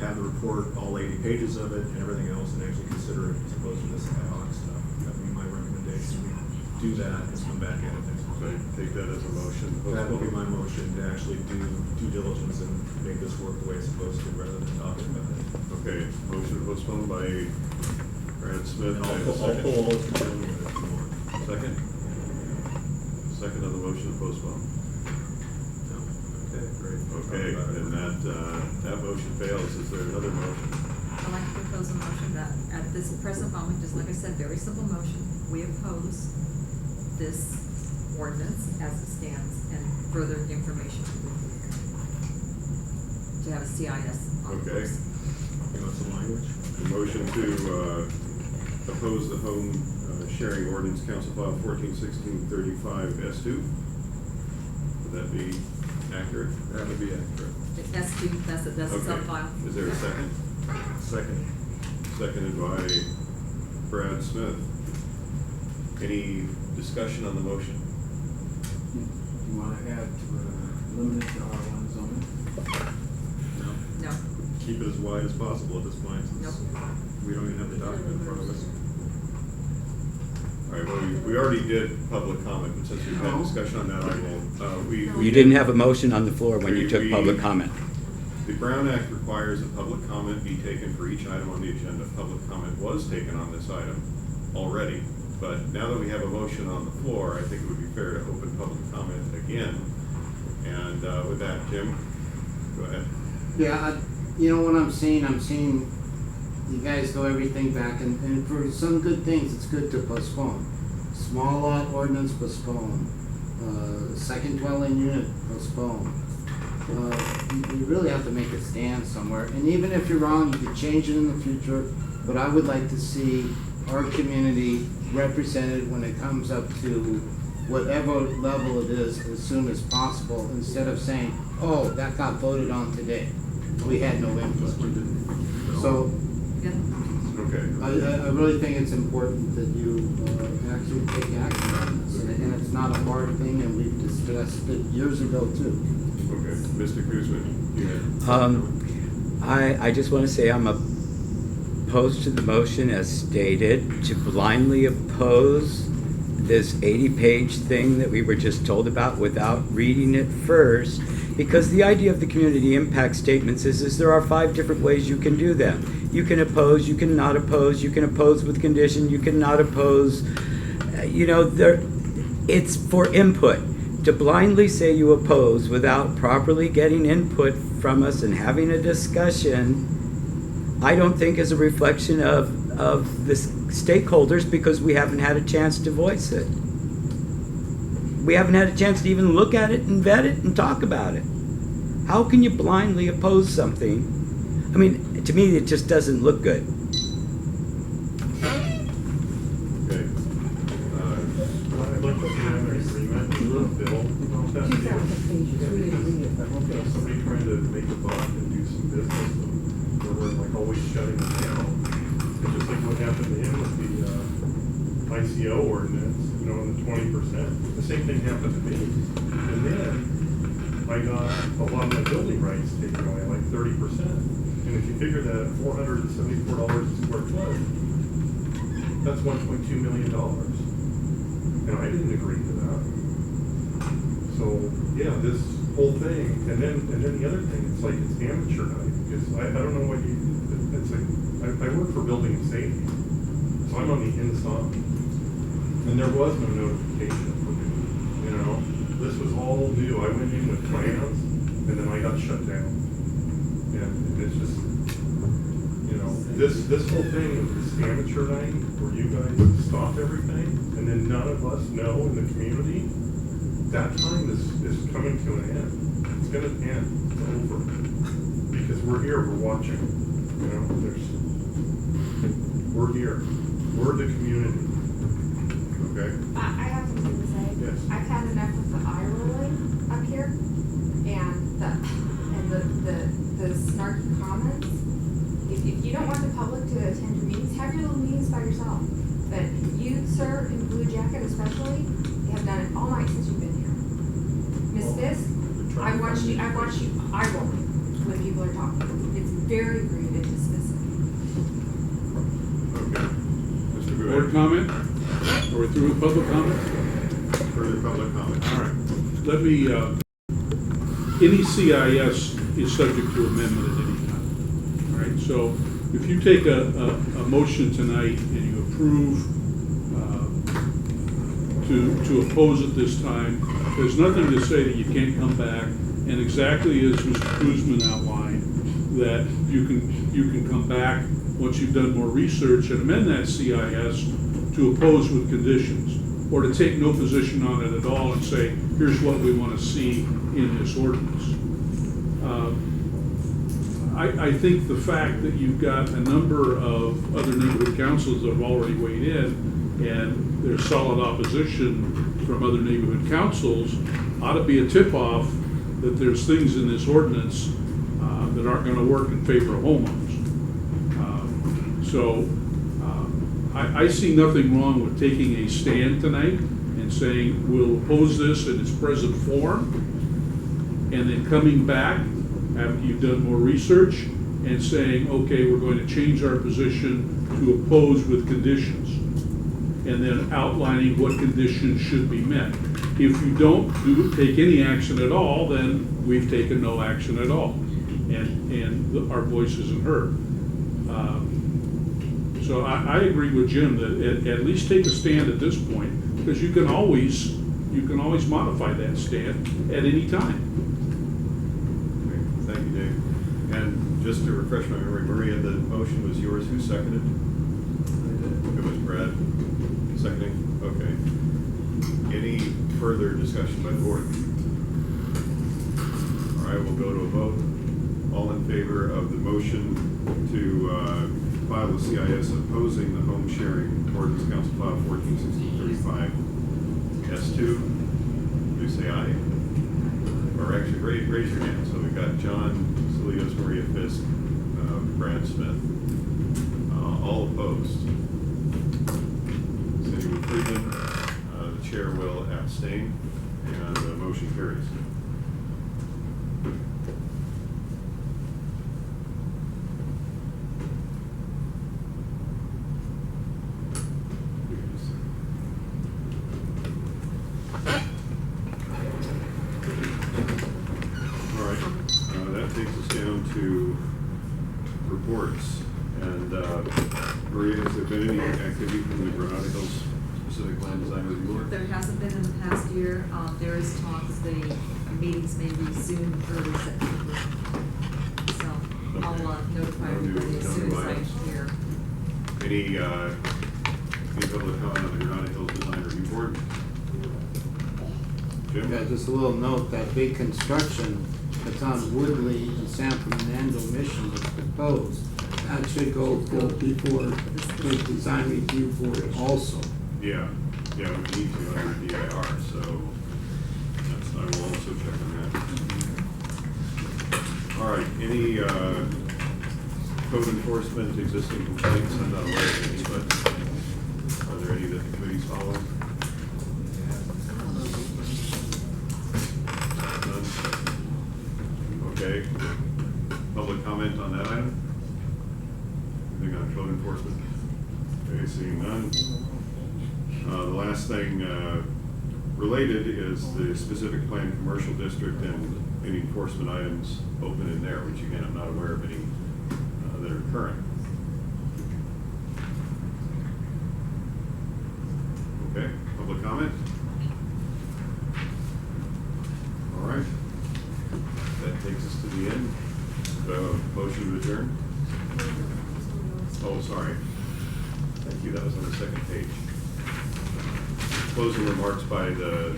have the report, all 80 pages of it and everything else, and actually consider it as opposed to this ad hoc stuff. That would be my recommendation. We do that and come back at it next month. So take that as a motion. That will be my motion, to actually do due diligence and make this work the way it's supposed to, rather than talking about it. Okay, motion postponed by Grant Smith. And I'll pull all this together if you want. Second? Second on the motion to postpone. No. Okay, great. Okay, and that motion fails. Is there another motion? I'd like to propose a motion that at this present moment, just like I said, very simple motion, we oppose this ordinance as it stands, and further information. to have a CIS on the Okay. books. You want some language? A motion to oppose the home sharing ordinance, council file 141635 S2. Would that be accurate? That would be accurate. That's two, that's a Okay. sub-file. Is there a second? Second. Seconded by Brad Smith. Any discussion on the motion? You wanna add to limit it to R1 zoning? No. No, Keep it as wide as possible at this point, since Nope. we don't even have the document in front of us. All right, well, we already did public comment, but since we've had discussion on that, I will, You didn't have a motion on the floor when you We- took public comment. The Brown Act requires that public comment be taken for each item on the agenda. Public comment was taken on this item already, but now that we have a motion on the floor, I think it would be fair to open public comment again. And with that, Jim, go ahead. Yeah, you know what I'm seeing you guys go everything back, and for some good things, it's good to postpone. Small lot ordinance, postpone. Second dwelling unit, postpone. You really have to make a stand somewhere, and even if you're wrong, you can change it in the future, but I would like to see our community represented when it comes up to whatever level it is as soon as possible, instead of saying, oh, that got voted on today. We had no input. So, yeah. Okay. I really think it's important that you actually take action on this, and it's not a hard thing, and we've discussed it years ago too. Okay, Mr. Kuzman, you had. I just want to say I'm opposed to the motion as stated. To blindly oppose this 80-page thing that we were just told about without reading it first, because the idea of the community impact statements is there are 5 different ways you can do them. You can oppose, you can not oppose, you can oppose with condition, you can not oppose. It's for input. To blindly say you oppose without properly getting input from us and having a discussion, I don't think is a reflection of the stakeholders, because we haven't had a chance to voice it. We haven't had a chance to even look at it and vet it and talk about it. How can you blindly oppose something? I mean, to me, it just doesn't look good. Okay. I'd like to see an agreement with Bill on that deal. Somebody trying to make a buck and do some business, and we're like always shutting them down. It's just like what happened to him with the ICO ordinance, and the 20%. The same thing happened to me. And then I got a lot of my building rights taken away, like 30%. And if you figure that at $474 a square foot, that's $1.2 million. And I didn't agree to that. So, yeah, this whole thing, and then the other thing, it's like it's amateur night, because I don't know what it's like, I work for building and safety, so I'm on the inside, and there was no notification for me, this was all new. I went in with plans, and then I got shut down, and it's just, this whole thing of this amateur night, where you guys stop everything, and then none of us know in the community, that time is coming to an end. It's gonna end. It's over. Because we're here, we're watching. We're here. We're the community. Okay. I have something to say. Yes. I've had enough with the eye rolling up here and the snarky comments. If you don't want the public to attend your meetings, have your little meetings by yourself. But you, sir, in blue jacket especially, have done it all night since you've been here. Miss Fisk, I watch you eye rolling when people are talking. It's very rude and dismissive. Okay. Mr. Boyd. Board comment? Are we through with public comment? Further public comment. All right. Let me, any CIS is subject to amendment at any time. All right, so if you take a motion tonight and you approve to oppose it this time, there's nothing to say that you can't come back, and exactly as Mr. Kuzman outlined, that you can come back once you've done more research and amend that CIS to oppose with conditions, or to take no position on it at all and say, here's what we want to see in this ordinance. I think the fact that you've got a number of other neighborhood councils that have already weighed in, and there's solid opposition from other neighborhood councils, ought to be a tip-off that there's things in this ordinance that aren't gonna work in favor of homeowners. I see nothing wrong with taking a stand tonight and saying, we'll oppose this in its present form, and then coming back after you've done more research and saying, okay, we're going to change our position to oppose with conditions, and then outlining what conditions should be met. If you don't take any action at all, then we've taken no action at all, and our voice isn't heard. So I agree with Jim that at least take a stand at this point, because you can always modify that stand at any time. Okay, thank you, Dave. And just to refresh my memory, Maria, the motion was yours. Who seconded? It was Brad seconding? Okay. Any further discussion by the board? All right, we'll go to a vote. All in favor of the motion to file the CIS opposing the home sharing ordinance, Council File 14-1635 S2, please say aye. Or actually, raise your hand. So we've got John, Seletos, Maria Fisk, Brad Smith. All opposed. Cindy Friedman, the chair will abstain, and the motion carries. To reports. And Maria, has there been any activity from the Granada Hills Specific Land Design Review Board? There hasn't been in the past year. There is talks, the meetings may resume early September. So I'll notify everybody as soon as I hear. Any public comment on the Granada Hills Design Review Board? Jim? Yeah, just a little note, that big construction that's on Woodley and San Fernando Mission was proposed. That should go before the design review board also. Yeah, we need to under DIR, so I will also check on that. All right, any code enforcement existing complaints? I'm not aware of any, but are there any that the committee's following? Okay. Public comment on that item? Anything on code enforcement? Okay, seeing none. The last thing related is the specific plan commercial district and any enforcement items open in there, which again, I'm not aware of any that are current. Okay, public comment? All right. That takes us to the end. Motion to adjourn. Oh, sorry. Thank you. That was on the second page. Closing remarks by the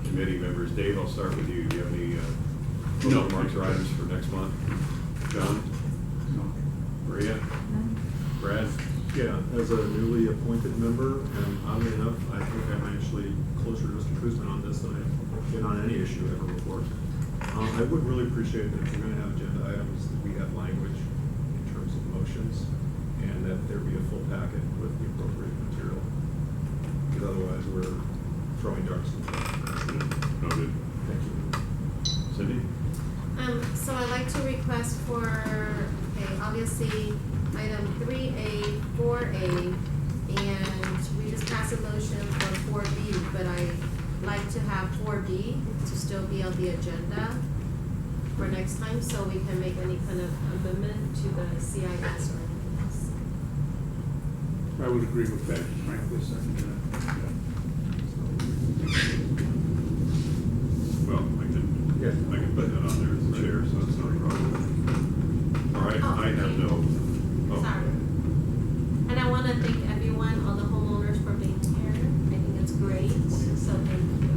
committee members. Dave, I'll start with you. Do you have any closing remarks or items for next month? John? No. Maria? Brad? Yeah, as a newly appointed member, and oddly enough, I think I'm actually closer to Mr. Kuzman on this than I've been on any issue ever before. I would really appreciate that if we're going to have agenda items, that we have language in terms of motions, and that there be a full packet with the appropriate material. Because otherwise, we're throwing darts in the dark. Noted. Thank you. Cindy? So I'd like to request for, okay, obviously, item 3A, 4A, and we just passed a motion for 4B, but I'd like to have 4B to still be on the agenda for next time, so we can make any kind of amendment to the CIS or anything else. I would agree with that, frankly. Well, I can put that on there as the chair, so it's not a problem. All right, Oh, I have no. Oh. Sorry. And I want to thank everyone, all the homeowners for being here. I think it's great, so thank you.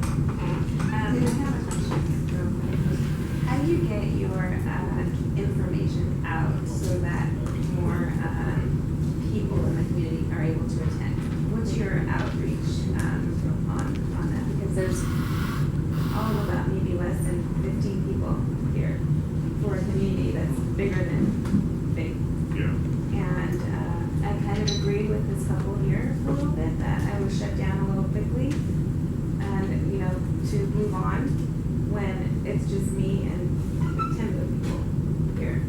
I have a question real quick. How do you get your information what's your outreach, on that? Because there's, about maybe less than 15 people here for a community that's bigger than big. Yeah. And I kind of agree with this couple here a little bit, that I was shut down a little quickly, and, to move on when it's just me and 10 other people here.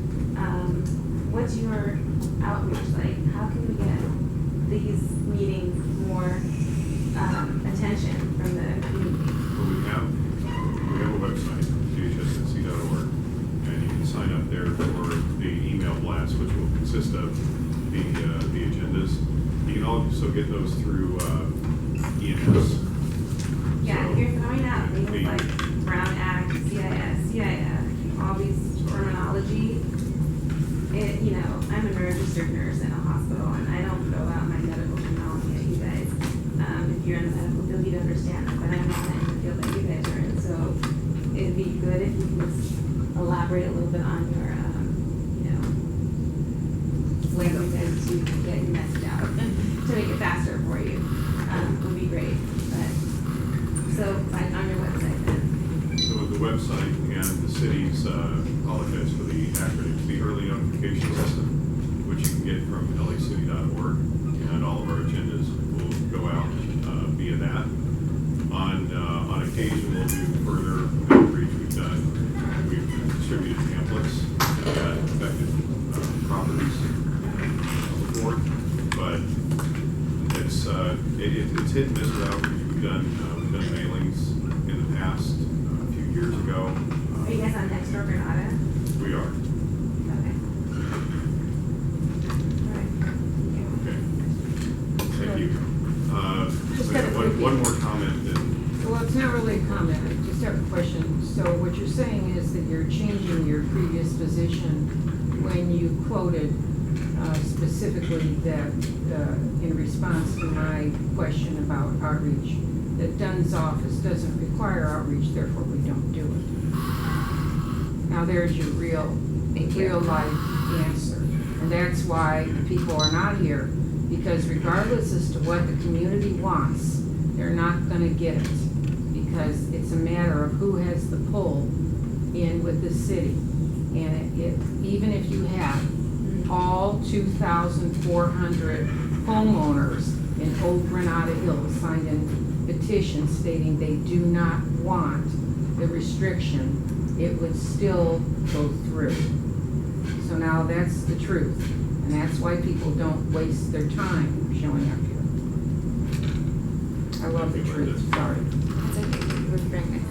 What's your outreach like? How can we get these meetings more attention from the community? Well, we have a website, GHSNC.org, and you can sign up there for the email blast, which will consist of the agendas. You can also get those through ENS. Yeah, So, if you're throwing out things like Brown Act, CIF, all these terminology, I'm a registered nurse in a hospital, and I don't throw out my medical terminology at you guys. If you're in the medical field, you'd understand that, but I'm not in the field that you guys are in, so it'd be good if you could just elaborate a little bit on your, language as to get your message out, to make it faster for you, would be great. But, so, like, on your website then. So the website and the city's, apologize for the acronyms, the early notification system, which you can get from lacity.org, and all of our agendas will go out via that. On occasion, we'll do further outreach. We've distributed pamphlets at affected properties before, but it's hit and miss with outreach. We've done mailings in the past, a few years ago. Are you guys on Next Door Granada? We are. Okay. All right. Okay. Thank you. Just We got a have quick- one more comment then. Well, it's not really a comment, I just have a question. So what you're saying is that you're changing your previous position when you quoted specifically that, in response to my question about outreach, that Dunn's office doesn't require outreach, therefore we don't do it. Now there's your real life answer. And that's why people are not here, because regardless as to what the community wants, they're not gonna get it. Because it's a matter of who has the pull in with the city. And even if you have all 2,400 homeowners in Old Granada Hills signed in petition stating they do not want the restriction, it would still go through. So now that's the truth, and that's why people don't waste their time showing up here. I love the truth, sorry. That's okay, we're bringing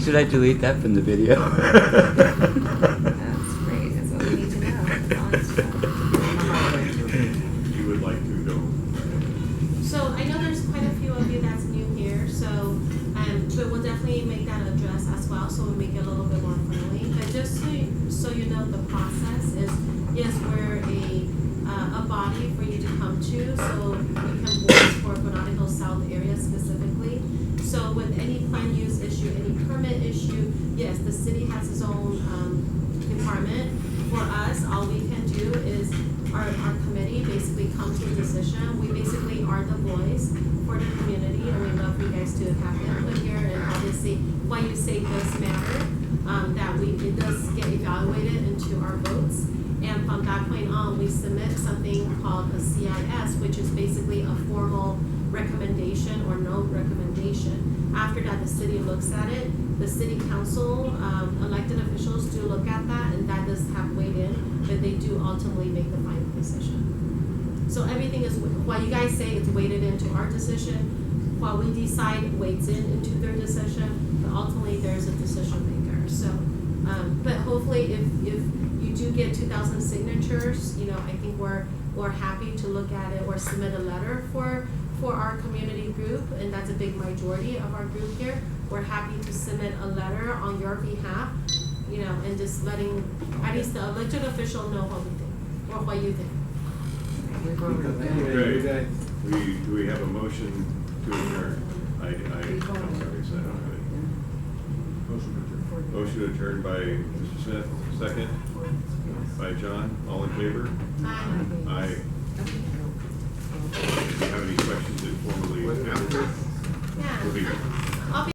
Should I delete that from the video? That's great, that's what we need to know. That's all it's about. You would like to go? So I know there's quite a few of you that's new here, so, but we'll definitely make that address as well, so we'll make it a little bit more friendly. But just so you know, the process is, yes, we're a body for you to come to, so we can voice for Granada Hills South area specifically. So with any plan use issue, any permit issue, yes, the city has its own department. For us, all we can do is our committee basically come to a decision. We basically are the voice for the community, and we love for you guys to have input here, and obviously what you say does matter, that it does get evaluated into our votes. And from that point on, we submit something called a CIS, which is basically a formal recommendation or no recommendation. After that, the city looks at it. The city council, elected officials do look at that, and that does have weighed in, but they do ultimately make the final decision. So everything is, what you guys say it's weighted into our decision, what we decide weights into their decision, but ultimately there's a decision maker. So, but hopefully if you do get 2,000 signatures, I think we're happy to look at it or submit a letter for our community group, and that's a big majority of our group here. We're happy to submit a letter on your behalf, and just letting at least the elected official know what we think or what you think. Okay. Do we have a motion to adjourn? I'm sorry, so I don't have it. Motion to adjourn. Motion adjourned by Mr. Smith, second by John. All in favor? Aye. If you have any questions informally after, Yeah. we'll be here.